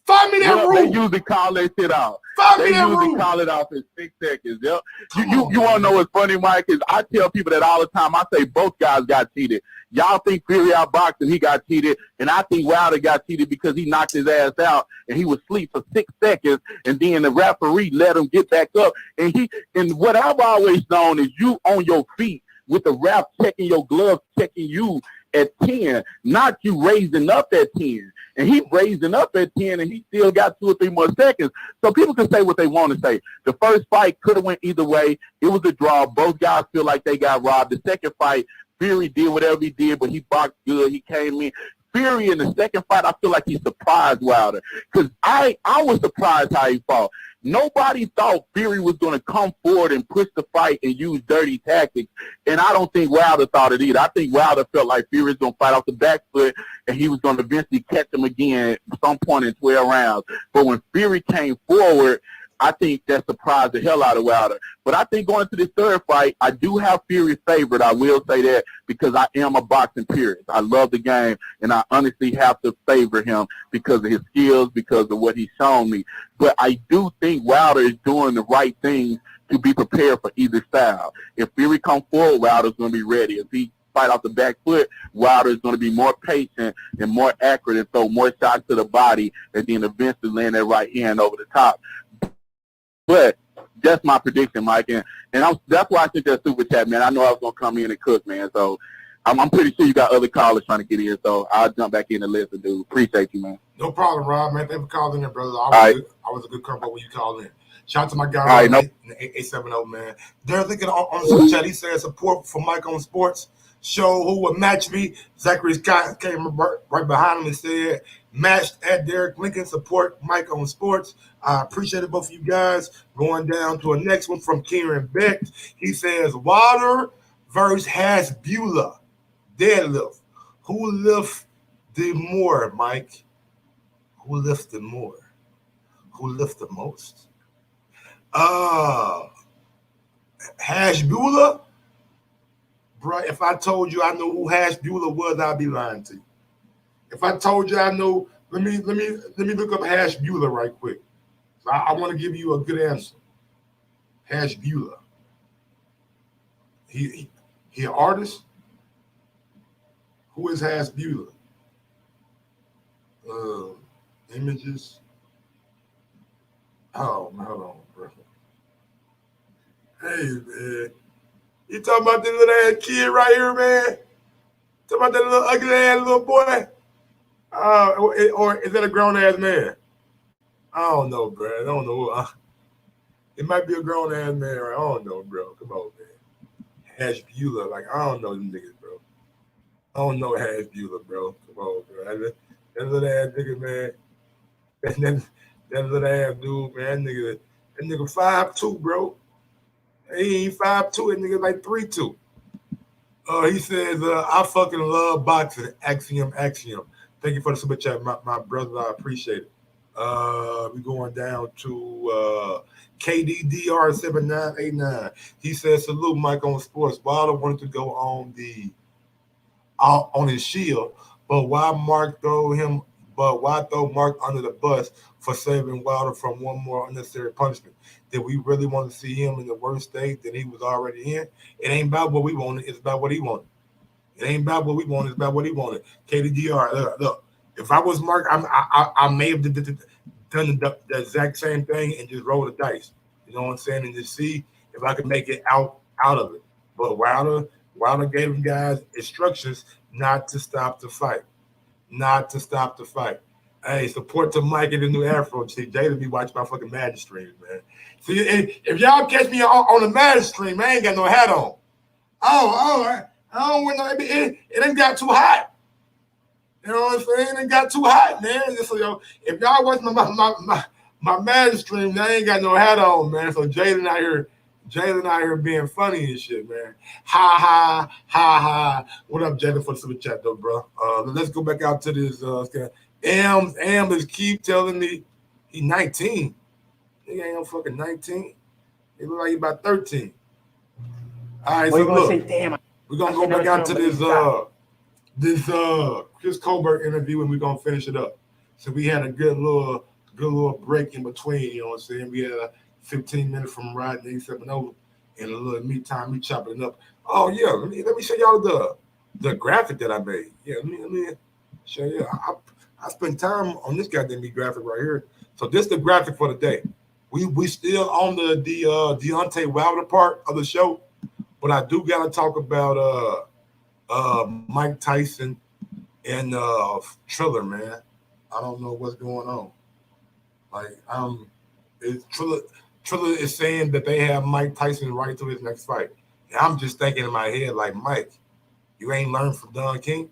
Find me that rule. They usually call that shit out. They usually call it off in 6 seconds. Yep. You want to know what's funny, Mike? Is I tell people that all the time. I say both guys got cheated. Y'all think Fury outboxed and he got cheated, and I think Wilder got cheated because he knocked his ass out and he was asleep for 6 seconds, and then the referee let him get back up. And what I've always known is you on your feet with the ref checking your gloves, checking you at 10, not you raising up at 10. And he raising up at 10, and he still got 2 or 3 more seconds. So people can say what they want to say. The first fight could have went either way. It was a draw. Both guys feel like they got robbed. The second fight, Fury did whatever he did, but he boxed good. He came in. Fury in the second fight, I feel like he surprised Wilder, because I was surprised how he fought. Nobody thought Fury was going to come forward and push the fight and use dirty tactics, and I don't think Wilder thought it either. I think Wilder felt like Fury was going to fight off the back foot, and he was going to eventually catch him again at some point in 12 rounds. But when Fury came forward, I think that surprised the hell out of Wilder. But I think going to this third fight, I do have Fury favored. I will say that because I am a boxing purist. I love the game, and I honestly have to favor him because of his skills, because of what he's shown me. But I do think Wilder is doing the right things to be prepared for either style. If Fury comes forward, Wilder's going to be ready. If he fight off the back foot, Wilder is going to be more patient and more accurate and throw more shots to the body, and then eventually land that right hand over the top. But that's my prediction, Mike, and that's why I sent that super chat, man. I know I was gonna come in and cook, man. So I'm pretty sure you got other callers trying to get in. So I'll jump back in and listen, dude. Appreciate you, man. No problem, Rob, man. Thanks for calling in, brother. I was a good combo when you called in. Shout out to my guy, in the 870, man. They're thinking on the super chat. He said support for Mike on Sports. Show who would match me. Zachary Scott came right behind him and said, matched at Derek Lincoln, support Mike on Sports. I appreciate it, both of you guys. Going down to a next one from Kieran Beck. He says, Wilder versus Hasbulla. Deadlift. Who lifts the more, Mike? Who lifts the more? Who lifts the most? Hasbulla? Bro, if I told you I know who Hasbulla was, I'd be lying to you. If I told you I know, let me look up Hasbulla right quick. So I want to give you a good answer. Hasbulla. He an artist? Who is Hasbulla? Images. Oh, hold on, bro. Hey, man. You talking about this little ass kid right here, man? Talking about that little ugly ass little boy? Or is that a grown ass man? I don't know, bro. I don't know. It might be a grown ass man. I don't know, bro. Come on, man. Hash Bueller. Like, I don't know them niggas, bro. I don't know Hash Bueller, bro. Come on, bro. That little ass nigga, man. That little ass dude, man. That nigga 5'2", bro. He ain't 5'2", that nigga like 3'2". He says, I fucking love boxing. Axiom. Thank you for the super chat, my brother. I appreciate it. We're going down to KDDR7989. He says, salute Mike on sports. Wilder wanted to go on his shield, but why throw Mark under the bus for saving Wilder from one more unnecessary punishment? Did we really want to see him in the worst state that he was already in? It ain't about what we wanted. It's about what he wanted. It ain't about what we wanted. It's about what he wanted. KDDR, look. If I was Mark, I may have done the exact same thing and just roll the dice. You know what I'm saying? And just see if I could make it out of it. But Wilder gave them guys instructions not to stop the fight. Hey, support to Mike and the new Afro. See, Jada be watching my fucking Madden streams, man. See, if y'all catch me on the Madden stream, I ain't got no hat on. I don't wear no. It ain't got too hot. You know what I'm saying? It got too hot, man. So, if y'all watch my Madden stream, I ain't got no hat on, man. So Jalen out here being funny and shit, man. Ha. What up, Jalen, for the super chat, though, bro? Let's go back out to this. Am is keep telling me he's 19. He ain't no fucking 19. He look like he about 13. All right, so look, we're gonna go back out to this Chris Colbert interview, and we're gonna finish it up. So we had a good little break in between. You know what I'm saying? We had a 15 minutes from riding 87 over, and a little me chopping it up. Oh yeah, let me show y'all the graphic that I made. Yeah, let me show you. I spent time on this goddamn graphic right here. So this is the graphic for the day. We still on the Deontay Wilder part of the show, but I do gotta talk about Mike Tyson and TRILLER, man. I don't know what's going on. Like, TRILLER is saying that they have Mike Tyson right to his next fight. And I'm just thinking in my head, like, Mike, you ain't learned from Don King?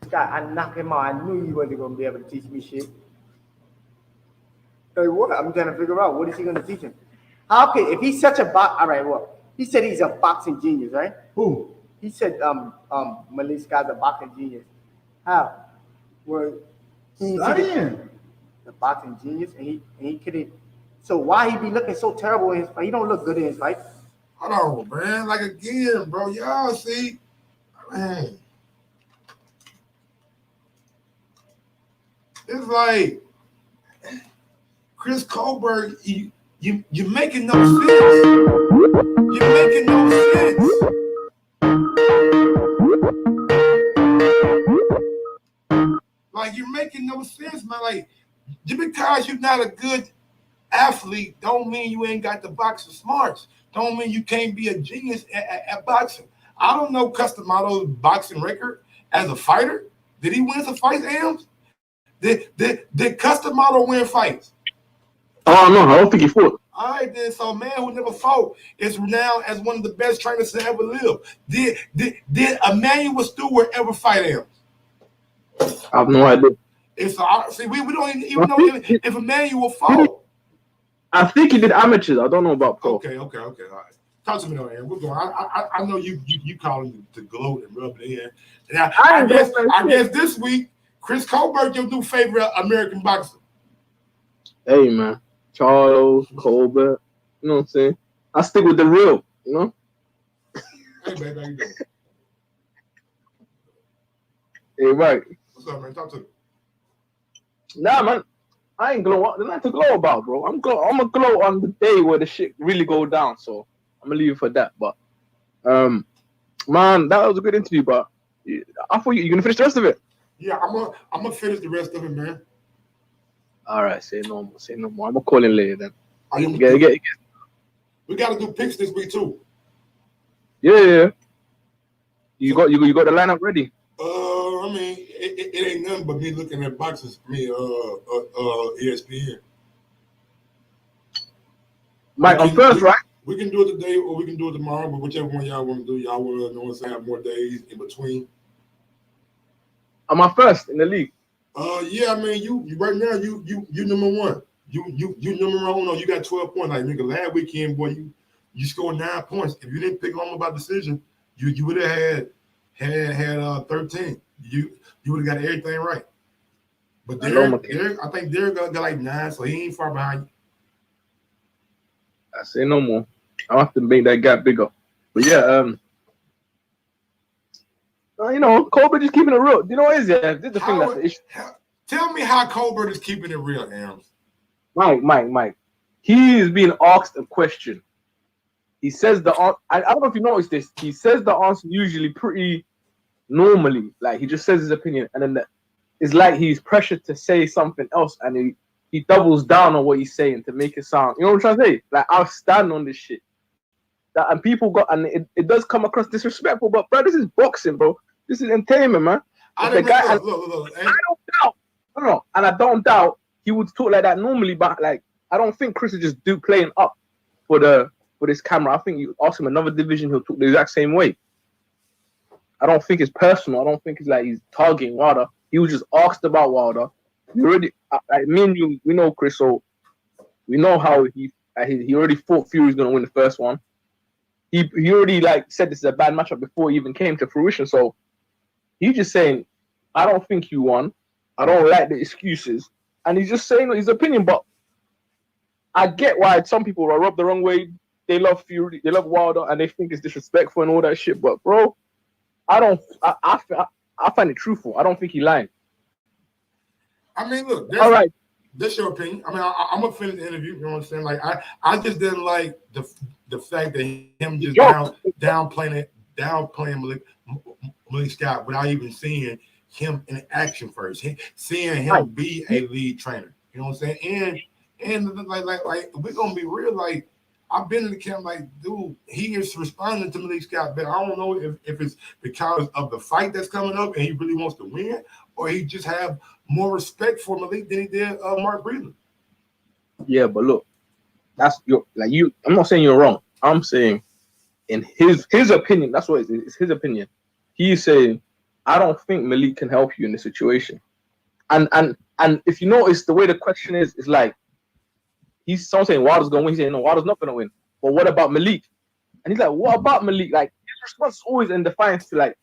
Scott, I knocked him out. I knew you wasn't going to be able to teach me shit. Tell you what, I'm trying to figure out, what is he going to teach him? How can, if he's such a all right, well, he said he's a boxing genius, right? Who? He said Malik Scott's a boxing genius. How? Well, Studying. The boxing genius, and he couldn't. So why he be looking so terrible in his fight? He don't look good in his fight. Hold on, man. Like, again, bro, y'all see, man. It's like Chris Colbert, you're making no sense. You're making no sense. Like, you're making no sense, man. Like, just because you're not a good athlete don't mean you ain't got the boxing smarts. Don't mean you can't be a genius at boxing. I don't know Customado's boxing record as a fighter. Did he win some fights, Ams? Did Customado win fights? Oh, no, I don't think he fought. All right, then. So, man who never fought is renowned as one of the best trainers to ever live. Did Emmanuel Stewart ever fight him? I have no idea. See, we don't even know if Emmanuel fought. I think he did amateurs. I don't know about pro. Okay. All right. Talk to me though, man. We're going. I know you calling to gloat and rub it in. And I guess this week, Chris Colbert, your new favorite American boxer. Hey, man. Charles, Colbert. You know what I'm saying? I stick with the real, you know? Hey, baby, how you doing? Hey, right. What's up, man? Talk to me. Nah, man. I ain't glow. There's nothing to glow about, bro. I'm gonna glow on the day where the shit really go down. So I'm gonna leave it for that. But, man, that was a good interview. But I thought you gonna finish the rest of it. Yeah, I'm gonna finish the rest of it, man. All right, say no more. I'm gonna call in later then. We gotta do picks this week too. Yeah. You got the lineup ready. I mean, it ain't nothing but me looking at boxes. ESPN. Mike, on first, right? We can do it today or we can do it tomorrow, but whichever one y'all want to do, y'all want to know what have more days in between. Am I first in the league? Yeah, I mean you right now you number one. You number one. No, you got 12 points. Like nigga, last weekend, boy, you scored 9 points. If you didn't pick home about decision, you would have had 13. You would have got everything right. But Derek, I think Derek got like 9, so he ain't far behind you. I say no more. I have to make that gap bigger. But yeah, you know, Colbert just keeping it real. You know what is it? This is the thing that's the issue. Tell me how Colbert is keeping it real, Aaron. Mike. He is being asked a question. He says I don't know if you noticed this. He says the answer usually pretty normally. Like he just says his opinion, and then it's like he's pressured to say something else, and he doubles down on what he's saying to make it sound. You know what I'm trying to say? Like I'll stand on this shit. And people it does come across disrespectful, but bro, this is boxing, bro. This is entertainment, man. I don't doubt. No, and I don't doubt he would talk like that normally, but like I don't think Chris is just playing up for this camera. I think you ask him another division, he'll talk the exact same way. I don't think it's personal. I don't think it's like he's targeting Wilder. He was just asked about Wilder. Me and you, we know Chris, so we know how he already thought Fury was gonna win the first one. He already like said this is a bad matchup before it even came to fruition. So he's just saying, I don't think you won. I don't like the excuses. And he's just saying his opinion, but I get why some people are rubbed the wrong way. They love Fury, they love Wilder, and they think it's disrespectful and all that shit. But bro, I find it truthful. I don't think he's lying. I mean, look, all right. That's your opinion. I mean, I'm gonna finish the interview. You know what I'm saying? Like, I just didn't like the fact that him just downplaying Malik Scott without even seeing him in action first. Seeing him be a lead trainer. You know what I'm saying? And like we're gonna be real. Like, I've been in the camp. Like, dude, he is responding to Malik Scott, but I don't know if it's because of the fight that's coming up and he really wants to win, or he just have more respect for Malik than he did Mark Breland. Yeah, but look, that's you. I'm not saying you're wrong. I'm saying in his opinion, that's what it's his opinion. He's saying, I don't think Malik can help you in this situation. And if you notice the way the question is like someone saying Wilder's gonna win. He's saying no, Wilder's not gonna win. But what about Malik? And he's like, what about Malik? Like his response is always in defiance to like,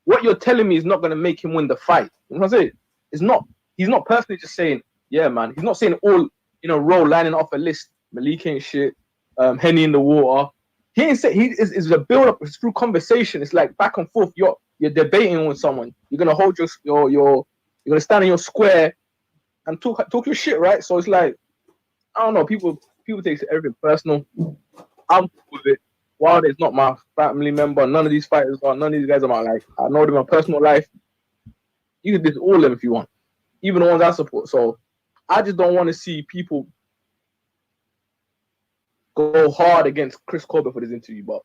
what you're telling me is not gonna make him win the fight. You know what I'm saying? It's not. He's not personally just saying, yeah, man. He's not saying all in a row, lining off a list. Malik ain't shit. Henny in the water. He ain't say he is a build up. It's through conversation. It's like back and forth. You're debating with someone. You're gonna hold you're gonna stand in your square and talk your shit, right? So it's like, I don't know. People take everything personal. I'm with it. Wilder is not my family member. None of these fighters are. None of these guys are my life. I know them in my personal life. You can diss all of them if you want, even the ones I support. So I just don't want to see people go hard against Chris Colbert for this interview. But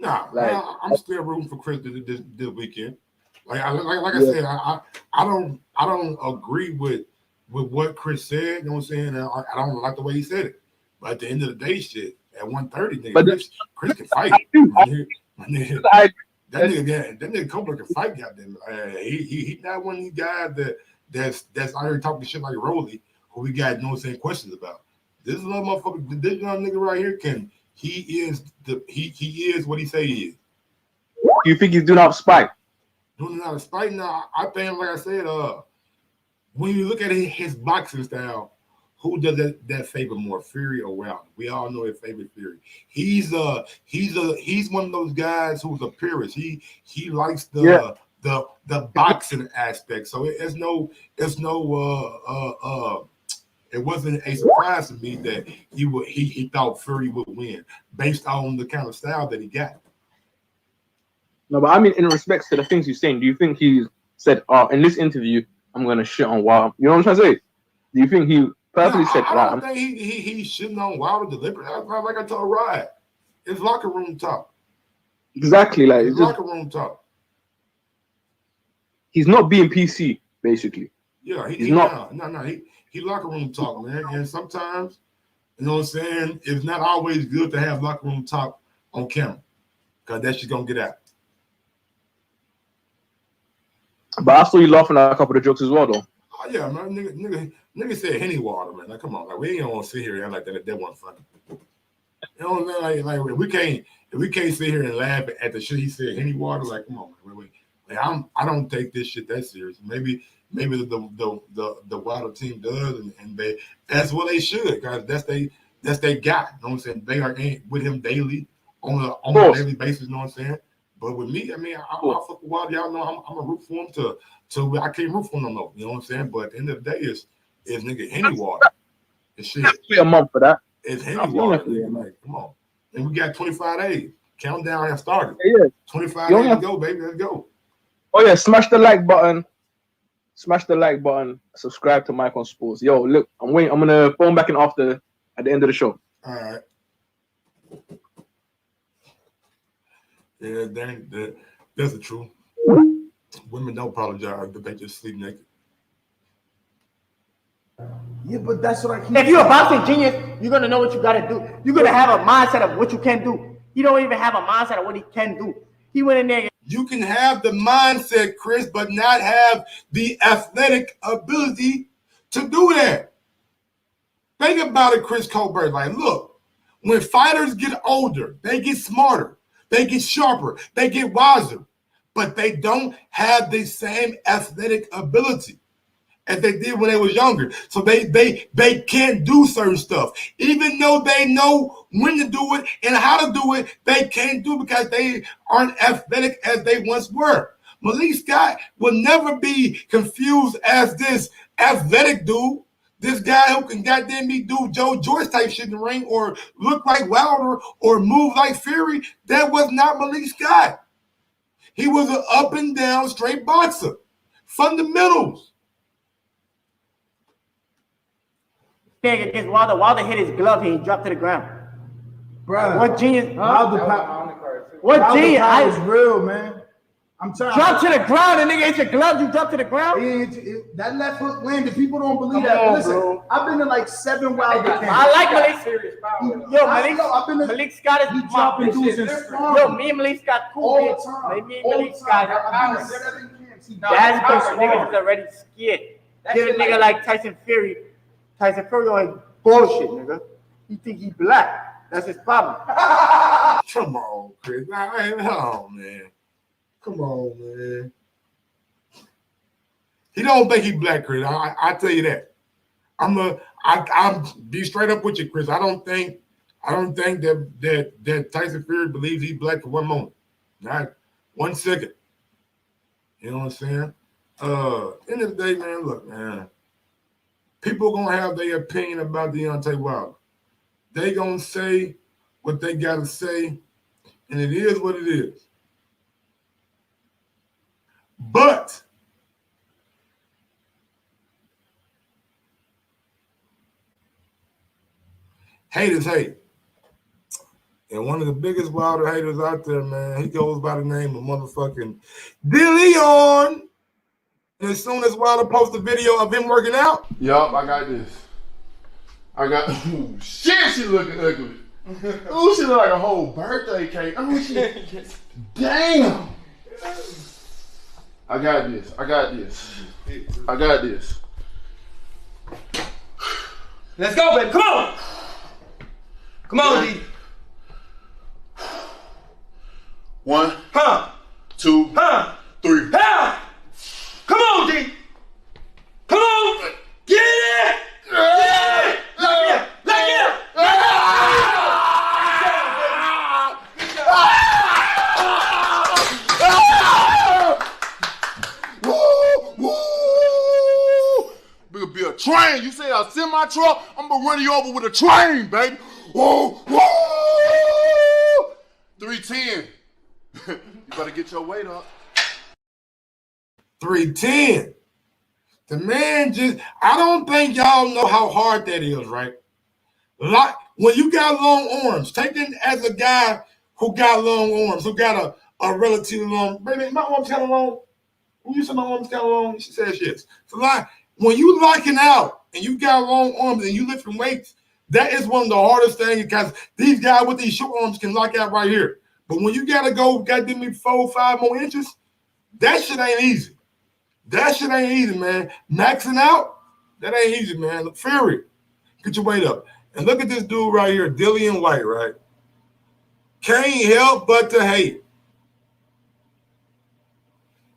I'm still rooting for Chris this weekend. Like I said, I don't agree with what Chris said. You know what I'm saying? I don't like the way he said it. But at the end of the day, shit, at 130, Chris can fight. That nigga Colbert can fight, goddamn. He not one of these guys that's out here talking shit like Rolly, who we got no same questions about. This little motherfucker, this young nigga right here he is what he say he is. You think he's doing out of spite? Doing it out of spite? Now, I think, like I said, when you look at his boxing style, who does that favor more, Fury or Wilder? We all know it favors Fury. He's one of those guys who's a purist. He likes the boxing aspect. So it wasn't a surprise to me that he thought Fury would win based on the kind of style that he got. No, but I mean, in respects to the things he's saying, do you think he said, in this interview, I'm gonna shit on Wilder? You know what I'm trying to say? Do you think he personally said, I don't think he's shitting on Wilder deliberately. Like I told Ryan, it's locker room talk. Exactly, like it's locker room talk. He's not being PC, basically. Yeah, he's not. No. He locker room talk, man. And sometimes You know what I'm saying? It's not always good to have locker room talk on camera because that's just going to get out. But I saw you laughing at a couple of jokes as well, though. Oh, yeah, man. Nigga said Henny water, man. Like, come on. Like, we ain't going to sit here and act like that wasn't funny. You know what I'm saying? Like if we can't sit here and laugh at the shit he said, Henny water, like, come on, man. Wait. Like, I don't take this shit that serious. Maybe the Wilder team does, and that's what they should, guys. That's they guy. You know what I'm saying? They are with him daily on a daily basis. You know what I'm saying? But with me, I mean, I fuck with Wilder. Y'all know I'm a root for him to I can't root for him no more. You know what I'm saying? But at the end of the day, is nigga Henny water. It's shit. A month for that. It's Henny water. Like, come on. And we got 25 days. Countdown has started. Yeah. 25 days to go, baby. Let's go. Oh yeah, smash the like button. Smash the like button. Subscribe to Mike on Sports. Yo, look, I'm waiting. I'm gonna phone back in at the end of the show. All right. Yeah, that's the truth. Women don't apologize, but they just sleep naked. Yeah, but that's what I keep. If you're a boxing genius, you're gonna know what you gotta do. You're gonna have a mindset of what you can do. He don't even have a mindset of what he can do. He went in there. You can have the mindset, Chris, but not have the athletic ability to do that. Think about it, Chris Colbert. Like, look, when fighters get older, they get smarter, they get sharper, they get wiser, but they don't have the same athletic ability as they did when they was younger. So they can't do certain stuff. Even though they know when to do it and how to do it, they can't do it because they aren't athletic as they once were. Malik Scott will never be confused as this athletic dude, this guy who can goddamn me do Joe Joyce type shit in the ring or look like Wilder or move like Fury. That was not Malik Scott. He was an up and down straight boxer. Fundamentals. Against Wilder. Wilder hit his glove and he dropped to the ground. Bro, what genius? What genius? I was real, man. I'm telling you. Drop to the ground, and nigga hit your glove. You drop to the ground. That left hook landed. People don't believe that. Listen, bro. I've been to like 7 Wilder camps. I like Malik. Malik Scott is dropping dudes in strong. Yo, me and Malik Scott cool. All the time. Me and Malik Scott. I've been to 7 camps. That's because niggas is already scared. Give a nigga like Tyson Fury. Tyson Fury on bullshit, nigga. He think he black. That's his problem. Come on, Chris. Oh, man. Come on, man. He don't think he black, Chris. I tell you that. I'll be straight up with you, Chris. I don't think that Tyson Fury believes he's black for one moment. Not 1 second. You know what I'm saying? End of the day, man, look, man. People gonna have their opinion about Deontay Wilder. They gonna say what they gotta say, and it is what it is. But haters hate. And one of the biggest Wilder haters out there, man, he goes by the name of motherfucking Dillian. And as soon as Wilder posts a video of him working out, yup, I got this. Ooh, shit, she looking ugly. Ooh, she look like a whole birthday cake. Oh, shit. Damn. I got this. Let's go, baby. Come on. Come on, D. 1, 2, 3. Come on, D. Come on. Get it. Get it. Lock it up. It'll be a train. You say a semi truck, I'm gonna run you over with a train, baby. Whoa, whoa. 310. You better get your weight up. 310. The man I don't think y'all know how hard that is, right? Like, when you got long arms, taken as a guy who got long arms, who got a relatively long, baby, my arms kind of long. When you say my arms kind of long, she says yes. So like, when you locking out and you got long arms and you lifting weights, That is one of the hardest things because these guys with these short arms can lock out right here. But when you got to go, goddamn me 4-5 more inches, that shit ain't easy. That shit ain't easy, man. Maxing out, that ain't easy, man. Look, Fury, get your weight up. And look at this dude right here, Dillian Whyte, right? Can't help but to hate.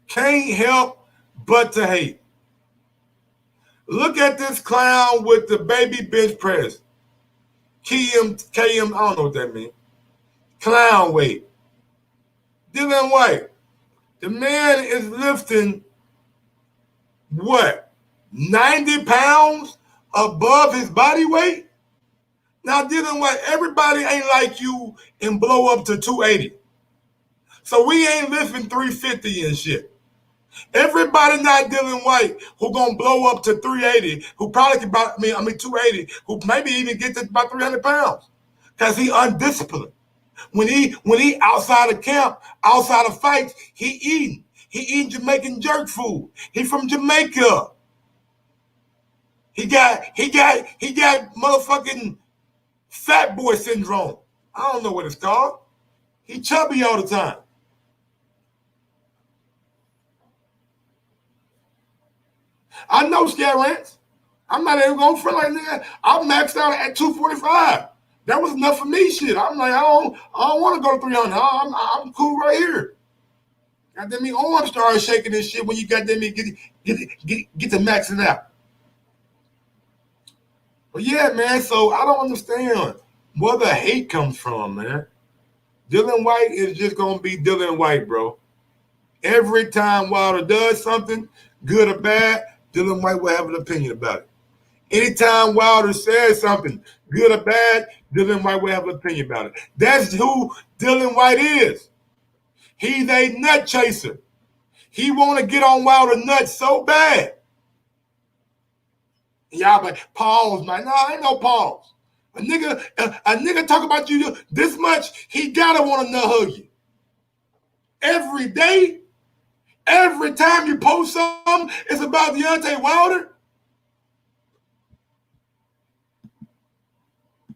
Can't help but to hate. Look at this clown with the baby bench press. KM, I don't know what that means. Clown weight. Dillian Whyte. The man is lifting what? 90 pounds above his body weight? Now, Dillian Whyte, everybody ain't like you and blow up to 280. So we ain't lifting 350 and shit. Everybody not Dillian Whyte who gonna blow up to 380, who probably can about 280, who maybe even get to about 300 pounds. Because he undisciplined. When he outside of camp, outside of fights, he eating Jamaican jerk food. He from Jamaica. He got motherfucking fat boy syndrome. I don't know what it's called. He chubby all the time. I know Scare Rants. I'm not even going to feel like that. I maxed out at 245. That was enough for me, shit. I'm like, I don't want to go to 300. I'm cool right here. Got them me arms started shaking this shit when you got them me get to maxing out. But yeah, man, so I don't understand where the hate comes from, man. Dillian Whyte is just going to be Dillian Whyte, bro. Every time Wilder does something, good or bad, Dillian Whyte will have an opinion about it. Anytime Wilder says something, good or bad, Dillian Whyte will have an opinion about it. That's who Dillian Whyte is. He's a nut chaser. He want to get on Wilder nuts so bad. Y'all like, pause, man. No, ain't no pause. A nigga talk about you this much, he gotta want to nut hug you. Every day, every time you post something, it's about Deontay Wilder.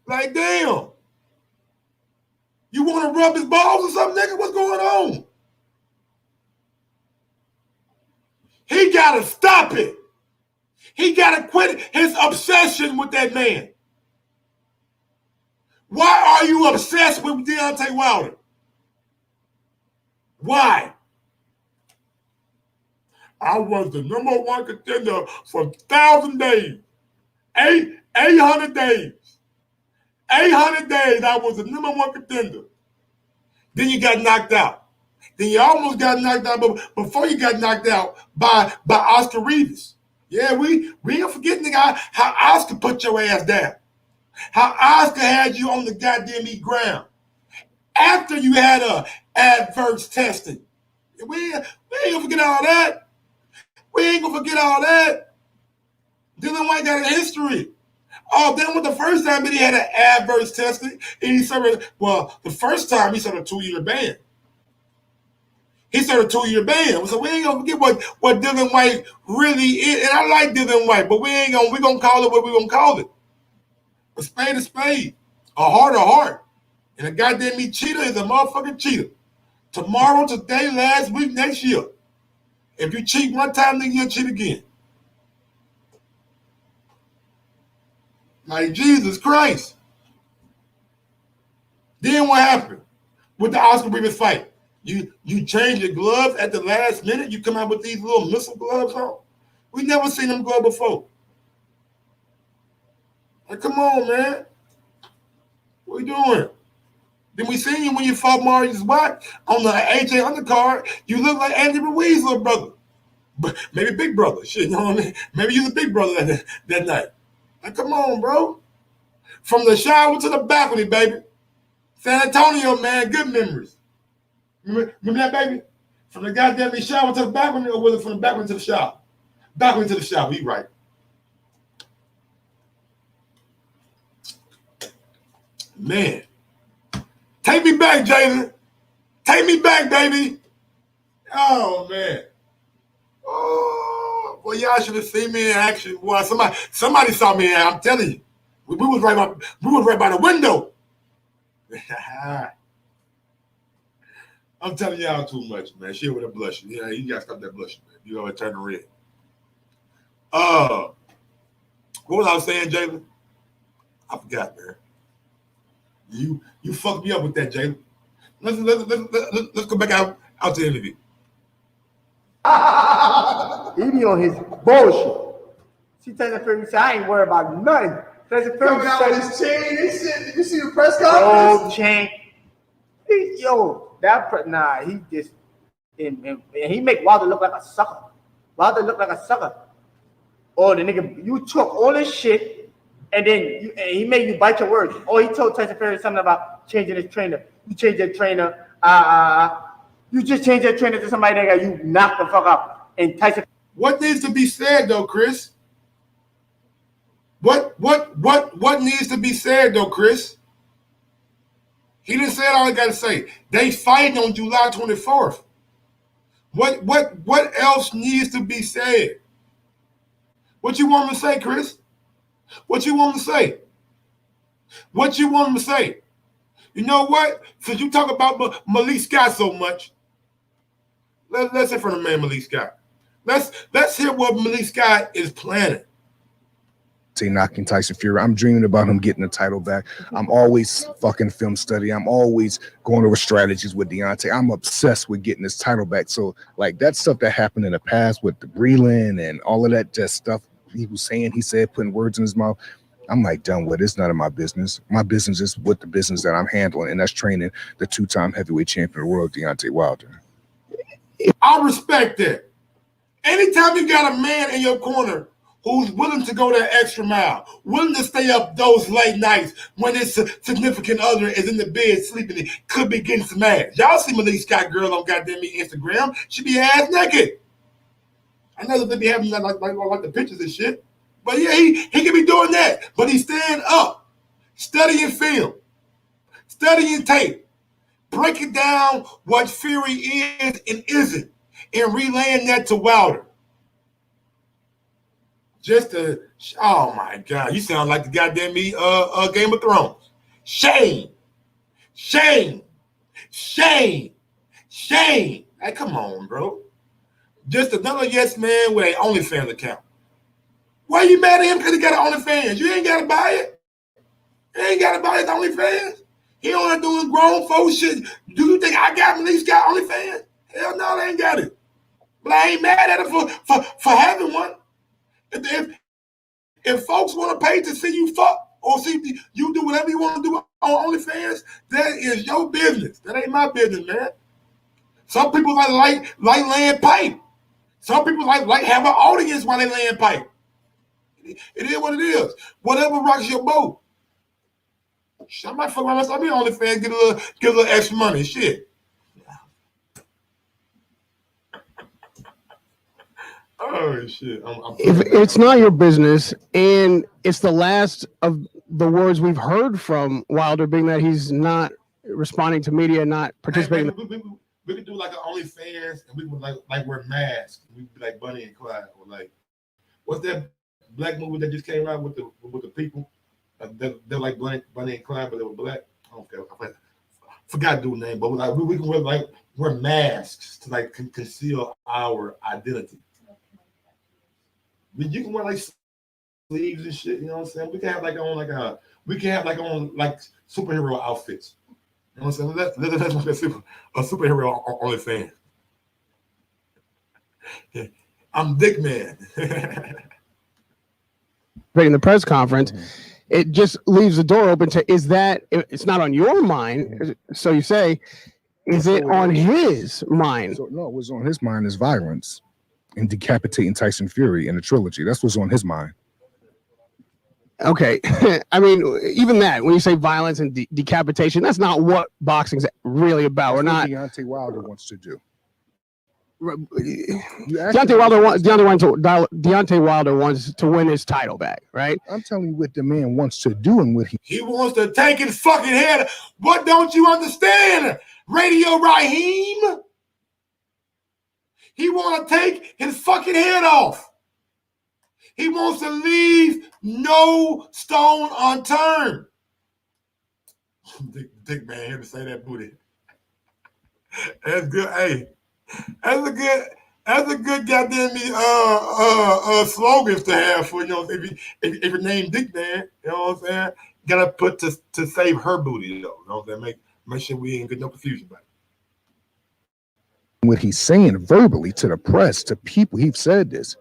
Like, damn. You want to rub his balls or something, nigga? What's going on? He got to stop it. He got to quit his obsession with that man. Why are you obsessed with Deontay Wilder? Why? I was the #1 contender for 1,000 days. 800 days. 800 days, I was the #1 contender. Then you got knocked out. Then you almost got knocked out, but before you got knocked out by Oscar Rivas. Yeah, we ain't forgetting, nigga, how Oscar put your ass down. How Oscar had you on the goddamn ground. After you had adverse testing. We ain't gonna forget all that. We ain't gonna forget all that. Dillian Whyte got a history. Oh, then with the first time that he had an adverse testing, and he served, the first time he served a 2-year ban. He served a 2-year ban. So we ain't gonna forget what Dillian Whyte really is. And I like Dillian Whyte, but we gonna call it what we gonna call it. A spade is spade. A heart a heart. And a goddamn me cheater is a motherfucking cheater. Tomorrow, today, last week, next year. If you cheat one time, then you'll cheat again. Like, Jesus Christ. Then what happened with the Oscar Rivas fight? You change your gloves at the last minute? You come out with these little missile gloves on? We never seen them go before. Like, come on, man. What are you doing? Then we seen you when you fought Marius Watt on the AJ undercard. You look like Andy Ruiz's little brother. But maybe big brother. Shit, you know what I mean? Maybe you was a big brother that night. Like, come on, bro. From the shower to the balcony, baby. San Antonio, man, good memories. Remember that, baby? From the goddamn shower to the balcony, or was it from the balcony to the shower? Balcony to the shower, he right. Man. Take me back, Jalen. Take me back, baby. Oh, man. Oh, well, y'all should have seen me in action. Boy, somebody saw me in action. I'm telling you. We was right by the window. I'm telling y'all too much, man. Shit with a blushing. Yeah, you gotta stop that blushing, man. You gotta turn red. What was I saying, Jalen? I forgot, man. You fucked me up with that, Jalen. Let's go back out to the interview. He be on his bullshit. See, Tyson Fury said, I ain't worried about nothing. Tyson Fury coming out with his chain and shit. Did you see the press conference? Oh, chain. He just and he make Wilder look like a sucker. Wilder look like a sucker. Oh, the nigga, you took all this shit and then he made you bite your words. Oh, he told Tyson Fury something about changing his trainer. You changed your trainer. You just changed your trainer to somebody that got you knocked the fuck out. And Tyson. What needs to be said though, Chris? What needs to be said though, Chris? He didn't say all I gotta say. They fighting on July 24th. What else needs to be said? What you want me to say, Chris? What you want me to say? What you want me to say? You know what? Since you talk about Malik Scott so much, let's hear from the man Malik Scott. Let's hear what Malik Scott is planning. Knocking Tyson Fury. I'm dreaming about him getting the title back. I'm always fucking film study. I'm always going over strategies with Deontay. I'm obsessed with getting this title back. So like that stuff that happened in the past with the Breland and all of that just stuff he was saying, he said, putting words in his mouth. I'm like done with it. It's none of my business. My business is with the business that I'm handling, and that's training the two-time heavyweight champion of the world, Deontay Wilder. I respect that. Anytime you got a man in your corner who's willing to go that extra mile, willing to stay up those late nights when his significant other is in the bed sleeping and could be getting some ass. Y'all see Malik Scott girl on goddamn Instagram. She be ass naked. I know that they be having like the pictures and shit. But yeah, he can be doing that. But he's staying up, studying film, studying tape, breaking down what Fury is and isn't, and relaying that to Wilder. Just to, oh my God, you sound like the goddamn Game of Thrones. Shame, shame, shame, shame. Hey, come on, bro. Just another yes man with an OnlyFans account. Why are you mad at him because he got an OnlyFans? You ain't got to buy it. You ain't got to buy his OnlyFans. He only doing grown folks shit. Do you think I got Malik Scott OnlyFans? Hell no, they ain't got it. But I ain't mad at him for having one. If folks want to pay to see you fuck or see you do whatever you want to do on OnlyFans, that is your business. That ain't my business, man. Some people like laying pipe. Some people like have an audience while they laying pipe. It is what it is. Whatever rocks your boat. I might fuck around. I'll be on OnlyFans, get a little extra money. Shit. Oh shit! If it's not your business, and it's the last of the words we've heard from Wilder, being that he's not responding to media, not participating. We could do like an OnlyFans, and we would like wear masks. We'd be like Bonnie and Clyde, or like what's that black movie that just came out with the people? They're like Bonnie and Clyde, but they were black. I don't care. I forgot dude's name, but like we can wear masks to like conceal our identity. You can wear like sleeves and shit, you know what I'm saying? We can have like superhero outfits. You know what I'm saying? Let's a superhero OnlyFans. Yeah. I'm Dick Man. In the press conference, it just leaves the door open to, is that, it's not on your mind, so you say, is it on his mind? So, no, what's on his mind is violence and decapitating Tyson Fury in a trilogy. That's what's on his mind. Okay. I mean, even that, when you say violence and decapitation, that's not what boxing's really about. We're not. Deontay Wilder wants to do. Deontay Wilder wants to win his title back, right? I'm telling you what the man wants to do and what he wants to take his fucking head. What don't you understand, Radio Raheem? He want to take his fucking head off. He wants to leave no stone unturned. Dick man here to say that booty. That's good. Hey, that's a good goddamn slogans to have for, you know, if you name Dick man, you know what I'm saying? Gotta put to save her booty though. You know what I'm saying? Make sure we ain't get no confusion about it. What he's saying verbally to the press, to people, he's said this.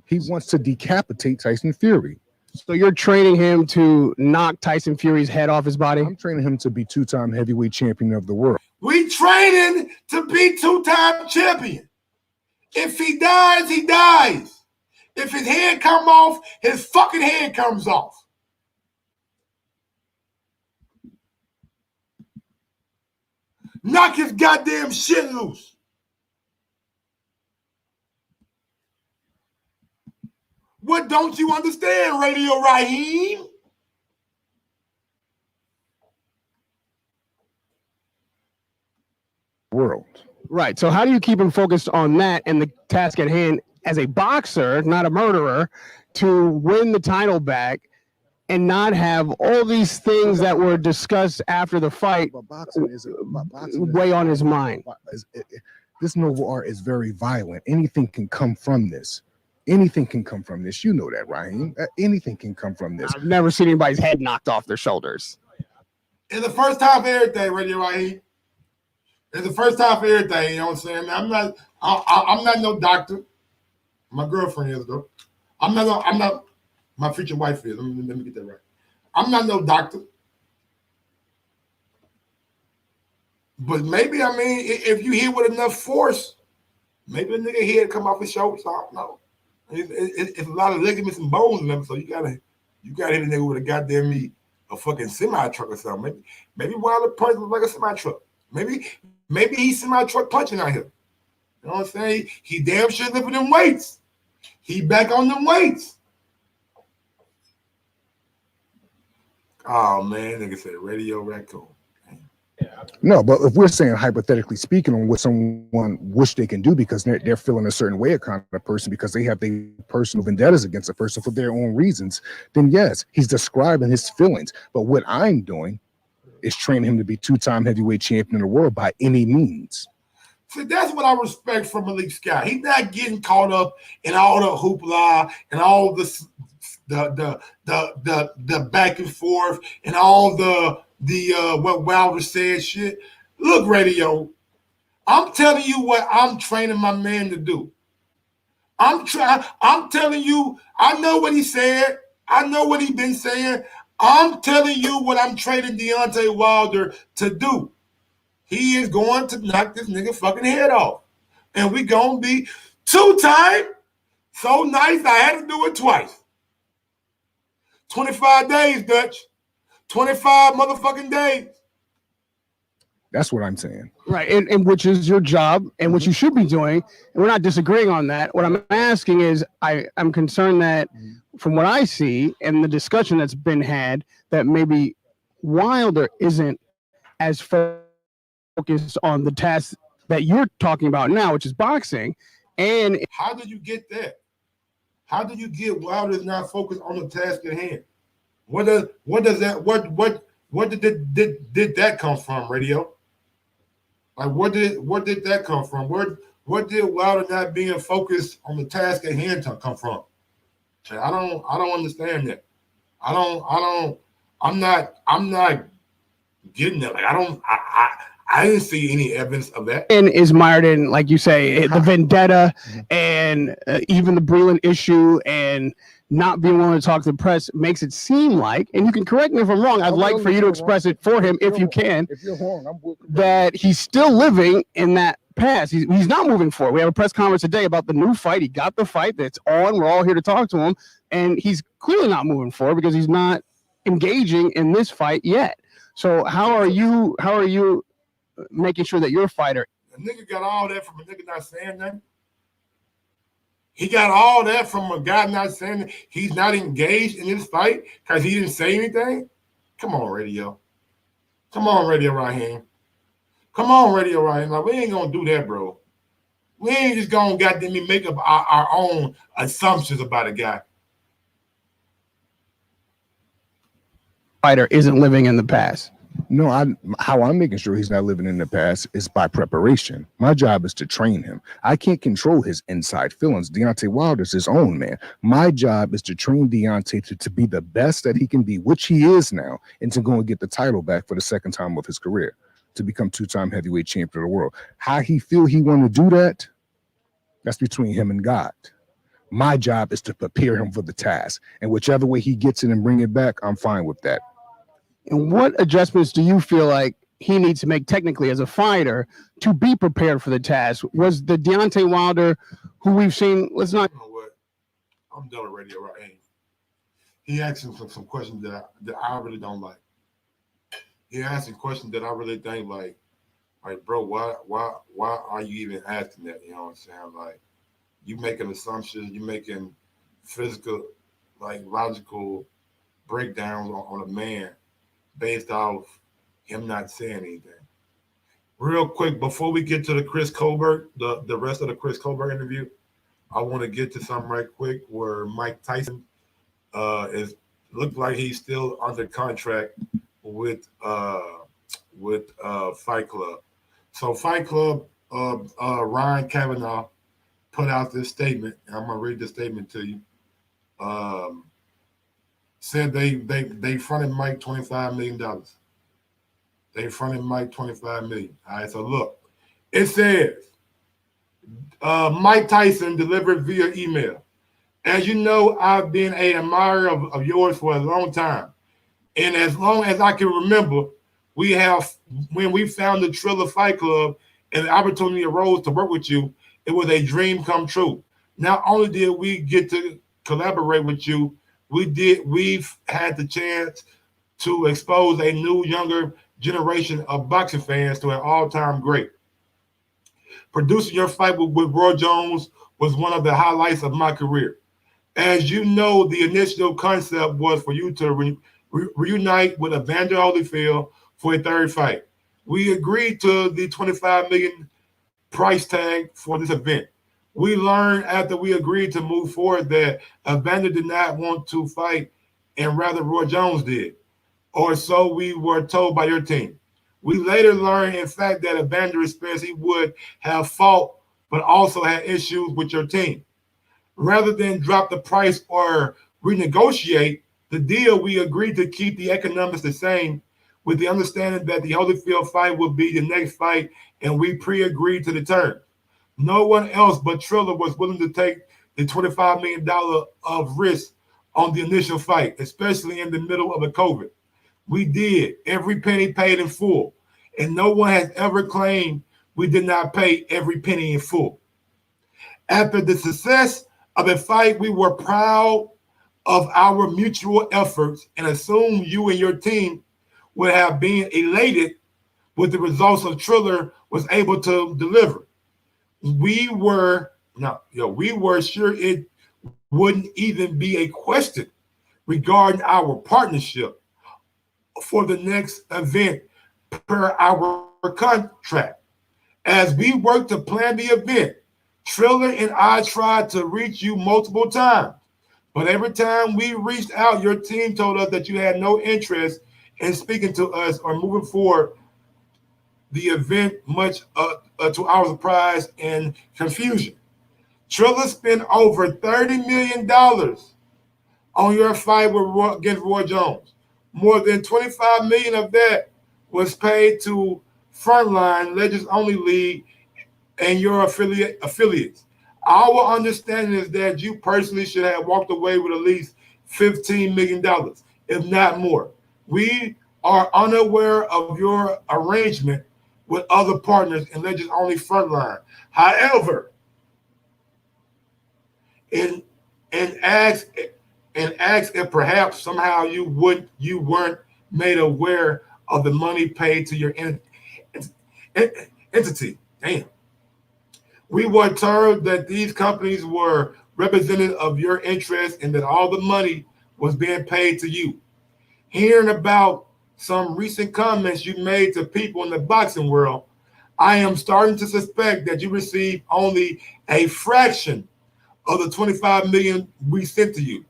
He wants to decapitate Tyson Fury. So you're training him to knock Tyson Fury's head off his body? I'm training him to be two-time heavyweight champion of the world. We training to be two-time champion. If he dies, he dies. If his head come off, his fucking head comes off. Knock his goddamn shit loose. What don't you understand, Radio Raheem? World. Right. So how do you keep him focused on that and the task at hand as a boxer, not a murderer, to win the title back and not have all these things that were discussed after the fight weigh on his mind? This noble art is very violent. Anything can come from this. Anything can come from this. You know that, Raheem. Anything can come from this. I've never seen anybody's head knocked off their shoulders. It's the first time for everything, Radio Raheem. It's the first time for everything. You know what I'm saying? I'm not no doctor. My girlfriend is though. I'm not. My future wife is. Let me get that right. I'm not no doctor. But maybe, I mean, if you hit with enough force, maybe a nigga head come off his shoulders. I don't know. It's a lot of ligaments and bones in them, so you gotta hit a nigga with a goddamn a fucking semi truck or something. Maybe Wilder punch looks like a semi truck. Maybe he's semi truck punching out here. You know what I'm saying? He damn sure lifting them weights. He back on them weights. Oh man, nigga said Radio Raccoon. No, but if we're saying hypothetically speaking on what someone wish they can do because they're feeling a certain way, a kind of person, because they have their personal vendettas against a person for their own reasons, then yes, he's describing his feelings. But what I'm doing is training him to be two-time heavyweight champion of the world by any means. See, that's what I respect from Malik Scott. He's not getting caught up in all the hoopla and all the back and forth and all the what Wilder said shit. Look, Radio, I'm telling you what I'm training my man to do. I'm telling you, I know what he said. I know what he been saying. I'm telling you what I'm training Deontay Wilder to do. He is going to knock this nigga fucking head off. And we gonna be two-time. So nice, I had to do it twice. 25 days, Dutch. 25 motherfucking days. That's what I'm saying. Right, and which is your job and what you should be doing. And we're not disagreeing on that. What I'm asking is I'm concerned that from what I see and the discussion that's been had, that maybe Wilder isn't as focused on the task that you're talking about now, which is boxing. And how do you get that? How do you get Wilder's not focused on the task at hand? What did that come from, Radio? Like what did that come from? Where did Wilder not being focused on the task at hand come from? I don't understand that. I'm not getting it. Like I didn't see any evidence of that. And is mired in, like you say, the vendetta and even the Breland issue and not being willing to talk to the press makes it seem like, and you can correct me if I'm wrong, I'd like for you to express it for him if you can, if you're wrong, that he's still living in that past. He's not moving forward. We have a press conference today about the new fight. He got the fight that's on. We're all here to talk to him. And he's clearly not moving forward because he's not engaging in this fight yet. So how are you making sure that your fighter? The nigga got all that from a nigga not saying nothing. He got all that from a guy not saying that he's not engaged in this fight because he didn't say anything. Come on, Radio. Come on, Radio Raheem. Come on, Radio Raheem. Like, we ain't gonna do that, bro. We ain't just gonna goddamn make up our own assumptions about a guy. fighter isn't living in the past? No, how I'm making sure he's not living in the past is by preparation. My job is to train him. I can't control his inside feelings. Deontay Wilder's his own man. My job is to train Deontay to be the best that he can be, which he is now, and to go and get the title back for the second time of his career, to become two-time heavyweight champion of the world. How he feel he want to do that, that's between him and God. My job is to prepare him for the task, and whichever way he gets it and bring it back, I'm fine with that. And what adjustments do you feel like he needs to make technically as a fighter to be prepared for the task? Was the Deontay Wilder who we've seen, let's not. You know what? I'm done with radio right here. He asked him some questions that I really don't like. He asked him questions that I really think like bro, why are you even asking that? You know what I'm saying? Like, you making assumptions, you making physical, like logical breakdowns on a man based off him not saying anything. Real quick, before we get to the Chris Colbert, the rest of the Chris Colbert interview, I want to get to something right quick where Mike Tyson looked like he's still under contract with Fight Club. So Fight Club, Ryan Kavanaugh put out this statement, and I'm gonna read the statement to you. Said they fronted Mike $25 million. They fronted Mike $25 million. All right, so look, it says Mike Tyson delivered via email. As you know, I've been an admirer of yours for a long time, and as long as I can remember, when we found the TRILLER Fight Club and the opportunity arose to work with you, it was a dream come true. Not only did we get to collaborate with you, we've had the chance to expose a new, younger generation of boxing fans to an all-time great. Producing your fight with Roy Jones was one of the highlights of my career. As you know, the initial concept was for you to reunite with Evander Holyfield for a third fight. We agreed to the $25 million price tag for this event. We learned after we agreed to move forward that Evander did not want to fight, and rather Roy Jones did, or so we were told by your team. We later learned, in fact, that Evander expressed he would have fought, but also had issues with your team. Rather than drop the price or renegotiate the deal, we agreed to keep the economics the same, with the understanding that the Holyfield fight would be the next fight, and we pre-agreed to the terms. No one else but TRILLER was willing to take the $25 million of risk on the initial fight, especially in the middle of the COVID. We did. Every penny paid in full, and no one has ever claimed we did not pay every penny in full. After the success of the fight, we were proud of our mutual efforts and assumed you and your team would have been elated with the results of TRILLER was able to deliver. We were sure it wouldn't even be a question regarding our partnership for the next event per our contract. As we worked to plan the event, TRILLER and I tried to reach you multiple times, but every time we reached out, your team told us that you had no interest in speaking to us or moving forward the event, much to our surprise and confusion. TRILLER spent over $30 million on your fight against Roy Jones. More than $25 million of that was paid to Frontline, Legends Only League, and your affiliates. Our understanding is that you personally should have walked away with at least $15 million, if not more. We are unaware of your arrangement with other partners in Legends Only Frontline. However, and ask if perhaps somehow you weren't made aware of the money paid to your entity. Damn. We were told that these companies were representative of your interest and that all the money was being paid to you. Hearing about some recent comments you made to people in the boxing world, I am starting to suspect that you received only a fraction of the $25 million we sent to you.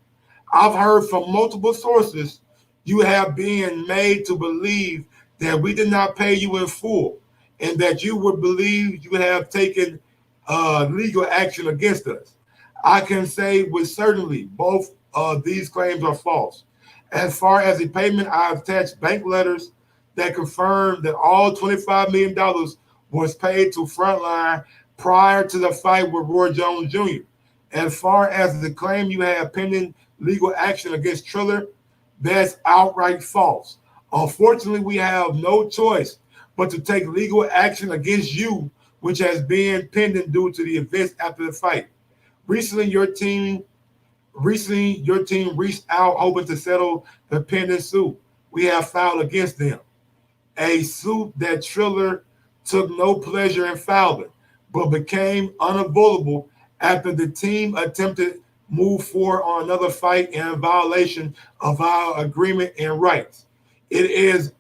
I've heard from multiple sources you have been made to believe that we did not pay you in full and that you would believe you have taken legal action against us. I can say with certainty both of these claims are false. As far as the payment, I have attached bank letters that confirm that all $25 million was paid to Frontline prior to the fight with Roy Jones Jr. As far as the claim you have pending legal action against TRILLER, that's outright false. Unfortunately, we have no choice but to take legal action against you, which has been pending due to the events after the fight. Recently, your team reached out hoping to settle the pending suit we have filed against them. A suit that TRILLER took no pleasure in filing, but became unavailable after the team attempted to move forward on another fight in violation of our agreement and rights. It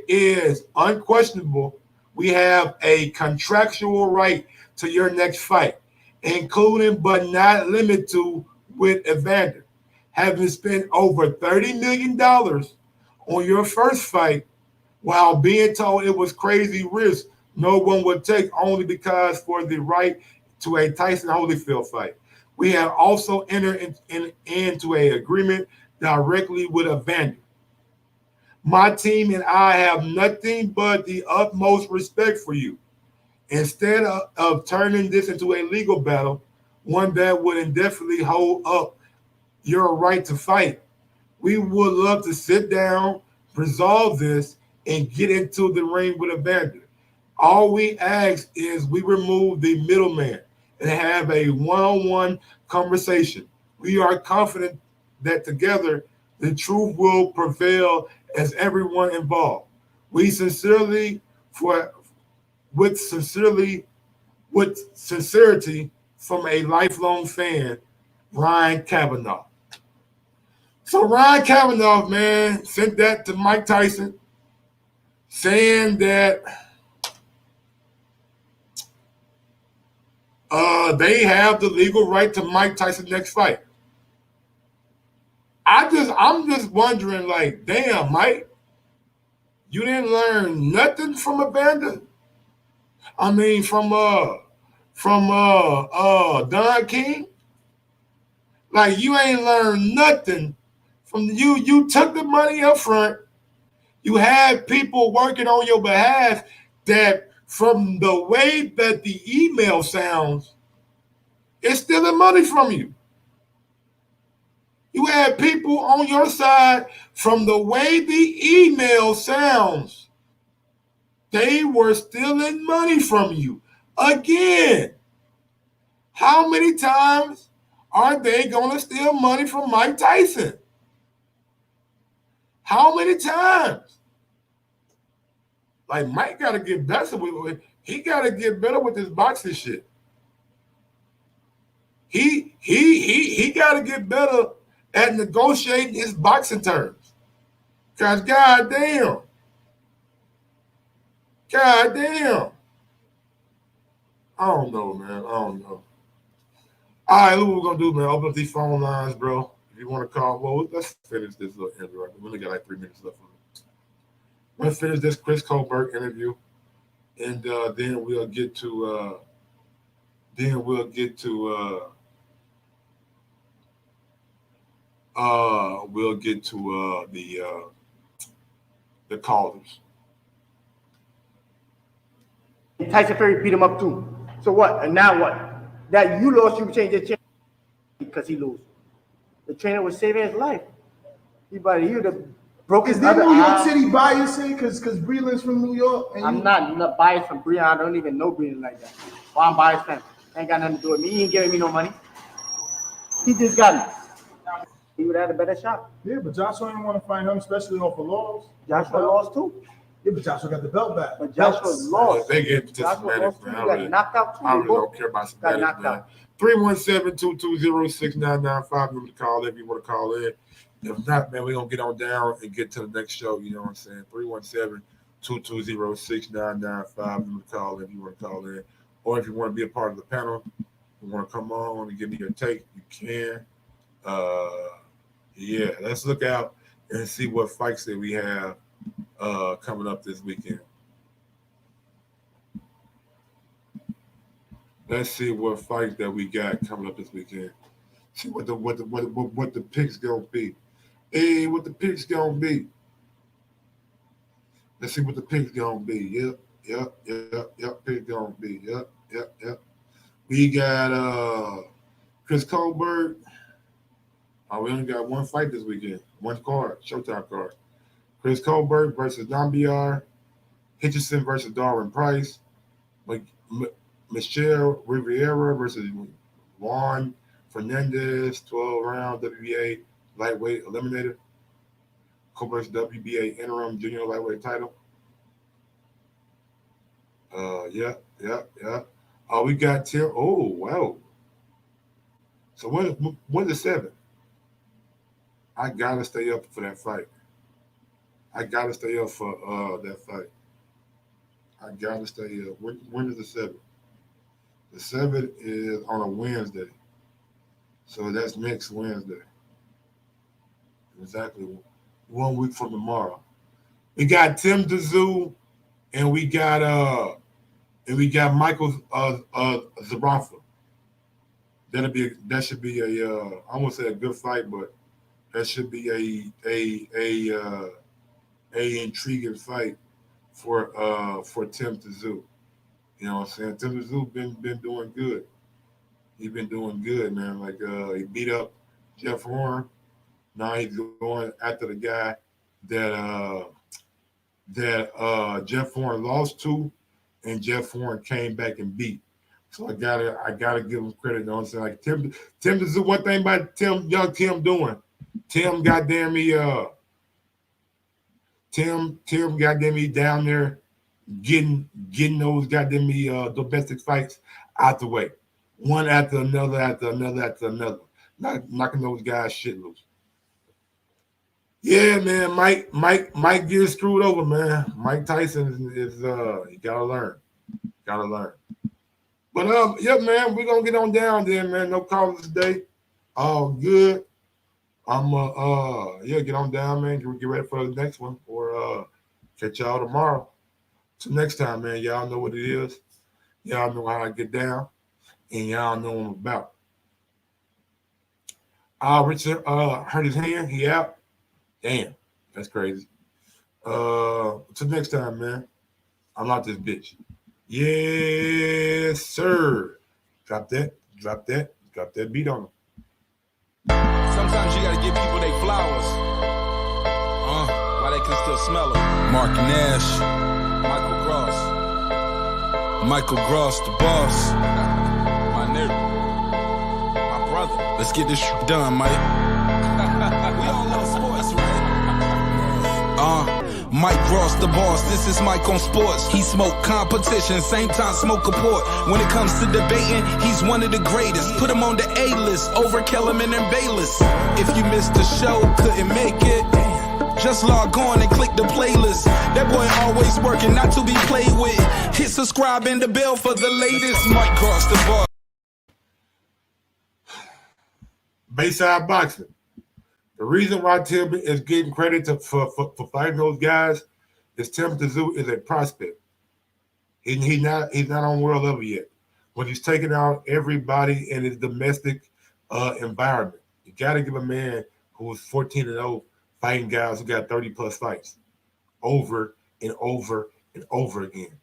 is unquestionable we have a contractual right to your next fight, including but not limited to with Evander. Having spent over $30 million on your first fight while being told it was crazy risk no one would take only because for the right to a Tyson Holyfield fight. We have also entered into an agreement directly with Evander. My team and I have nothing but the utmost respect for you. Instead of turning this into a legal battle, one that would indefinitely hold up your right to fight, we would love to sit down, resolve this, and get into the ring with Evander. All we ask is we remove the middleman and have a one-on-one conversation. We are confident that together the truth will prevail as everyone involved. We sincerely, with sincerity from a lifelong fan, Ryan Kavanaugh. So Ryan Kavanaugh, man, sent that to Mike Tyson, saying that they have the legal right to Mike Tyson's next fight. I'm just wondering, like, damn, Mike, you didn't learn nothing from Evander? I mean, from Don King? Like, you ain't learned nothing from you. You took the money up front. You had people working on your behalf that from the way that the email sounds, it's stealing money from you. You had people on your side from the way the email sounds. They were stealing money from you. Again, how many times are they going to steal money from Mike Tyson? How many times? Like, Mike got to get better with it. He got to get better with this boxing shit. He got to get better at negotiating his boxing terms. Because goddamn. I don't know, man. I don't know. All right, look what we're going to do, man. Open up these phone lines, bro. If you want to call, well, let's finish this little interview. We only got like 3 minutes left. Let's finish this Chris Colbert interview, and then we'll get to the callers. Tyson Fury beat him up too. So what? And now what? That you lost, you changed your chain because he lost. The trainer was saving his life. He would have broke his other eye. Is that New York City biasing? Because Breland's from New York? I'm not biased from Breland. I don't even know Breland like that. Well, I'm biased from him. Ain't got nothing to do with me. He ain't giving me no money. He just got me. He would have had a better shot. Yeah, but Joshua didn't want to fight him, especially off of loss. Joshua lost too. Yeah, but Joshua got the belt back. But Joshua lost. They get to Semantics, man. I knocked out too. I really don't care about Semantics, man. 317-220-6995. Number to call if you want to call in. If not, man, we're going to get on down and get to the next show. You know what I'm saying? 317-220-6995. Number to call if you want to call in. Or if you want to be a part of the panel, you want to come on and give me your take, you can. Yeah, let's look out. and see what fights that we have coming up this weekend. Let's see what fights that we got coming up this weekend. See what the picks gonna be. Hey, what the picks gonna be? Let's see what the picks gonna be. Yep. Picks gonna be. Yep. We got Chris Colbert. We only got one fight this weekend. One card, Showtime card. Chris Colbert versus Nambiar. Hitchison versus Darwin Price. Michelle Riviera versus Juan Fernandez, 12-round WBA lightweight eliminator. Colbert's WBA interim junior lightweight title. Yeah. We got Tim. Oh, wow. So when's the 7th? I gotta stay up for that fight. I gotta stay up for that fight. I gotta stay up. When is the 7th? The 7th is on a Wednesday. So that's next Wednesday. Exactly 1 week from tomorrow. We got Tim Tszyu and we got Michael Zarafa. That should be a I won't say a good fight, but that should be a intriguing fight for Tim Tszyu. You know what I'm saying? Tim Tszyu been doing good. He's been doing good, man. Like he beat up Jeff Horn. Now he's going after the guy that Jeff Horn lost to, and Jeff Horn came back and beat. So I gotta give him credit. You know what I'm saying? Like Tim Tszyu. One thing about young Tim doing. Tim goddamn me down there getting those goddamn me domestic fights out the way. One after another. Knocking those guys shit loose. Yeah, man. Mike gets screwed over, man. Mike Tyson is you gotta learn. But yeah, man, we're gonna get on down there, man. No callers today. All good. I'm get on down, man. Get ready for the next one, or catch y'all tomorrow. So next time, man, y'all know what it is. Y'all know how I get down, and y'all know what I'm about. Richard hurt his hand. He out. Damn, that's crazy. Till next time, man. I'm out this bitch. Yes, sir. Drop that beat on him. Sometimes you gotta give people their flowers. While they can still smell them. Mark Nash. Michael Gross, the boss. My nigga. My brother. Let's get this done, Mike. We all love sports, right? Mike Gross, the boss. This is Mike on sports. He smoke competition, same time smoke a port. When it comes to debating, he's one of the greatest. Put him on the A-list over Kellerman and Bayless. If you missed the show, couldn't make it, just log on and click the playlist. That boy always working, not to be played with. Hit subscribe and the bell for the latest. Mike Gross, the boss. Bayside Boxing. The reason why Tim is getting credit for fighting those guys is Tim Tszyu is a prospect. He's not on world level yet. When he's taking out everybody in his domestic environment, you got to give a man who was 14-0 fighting guys who got 30+ fights over and over and over again.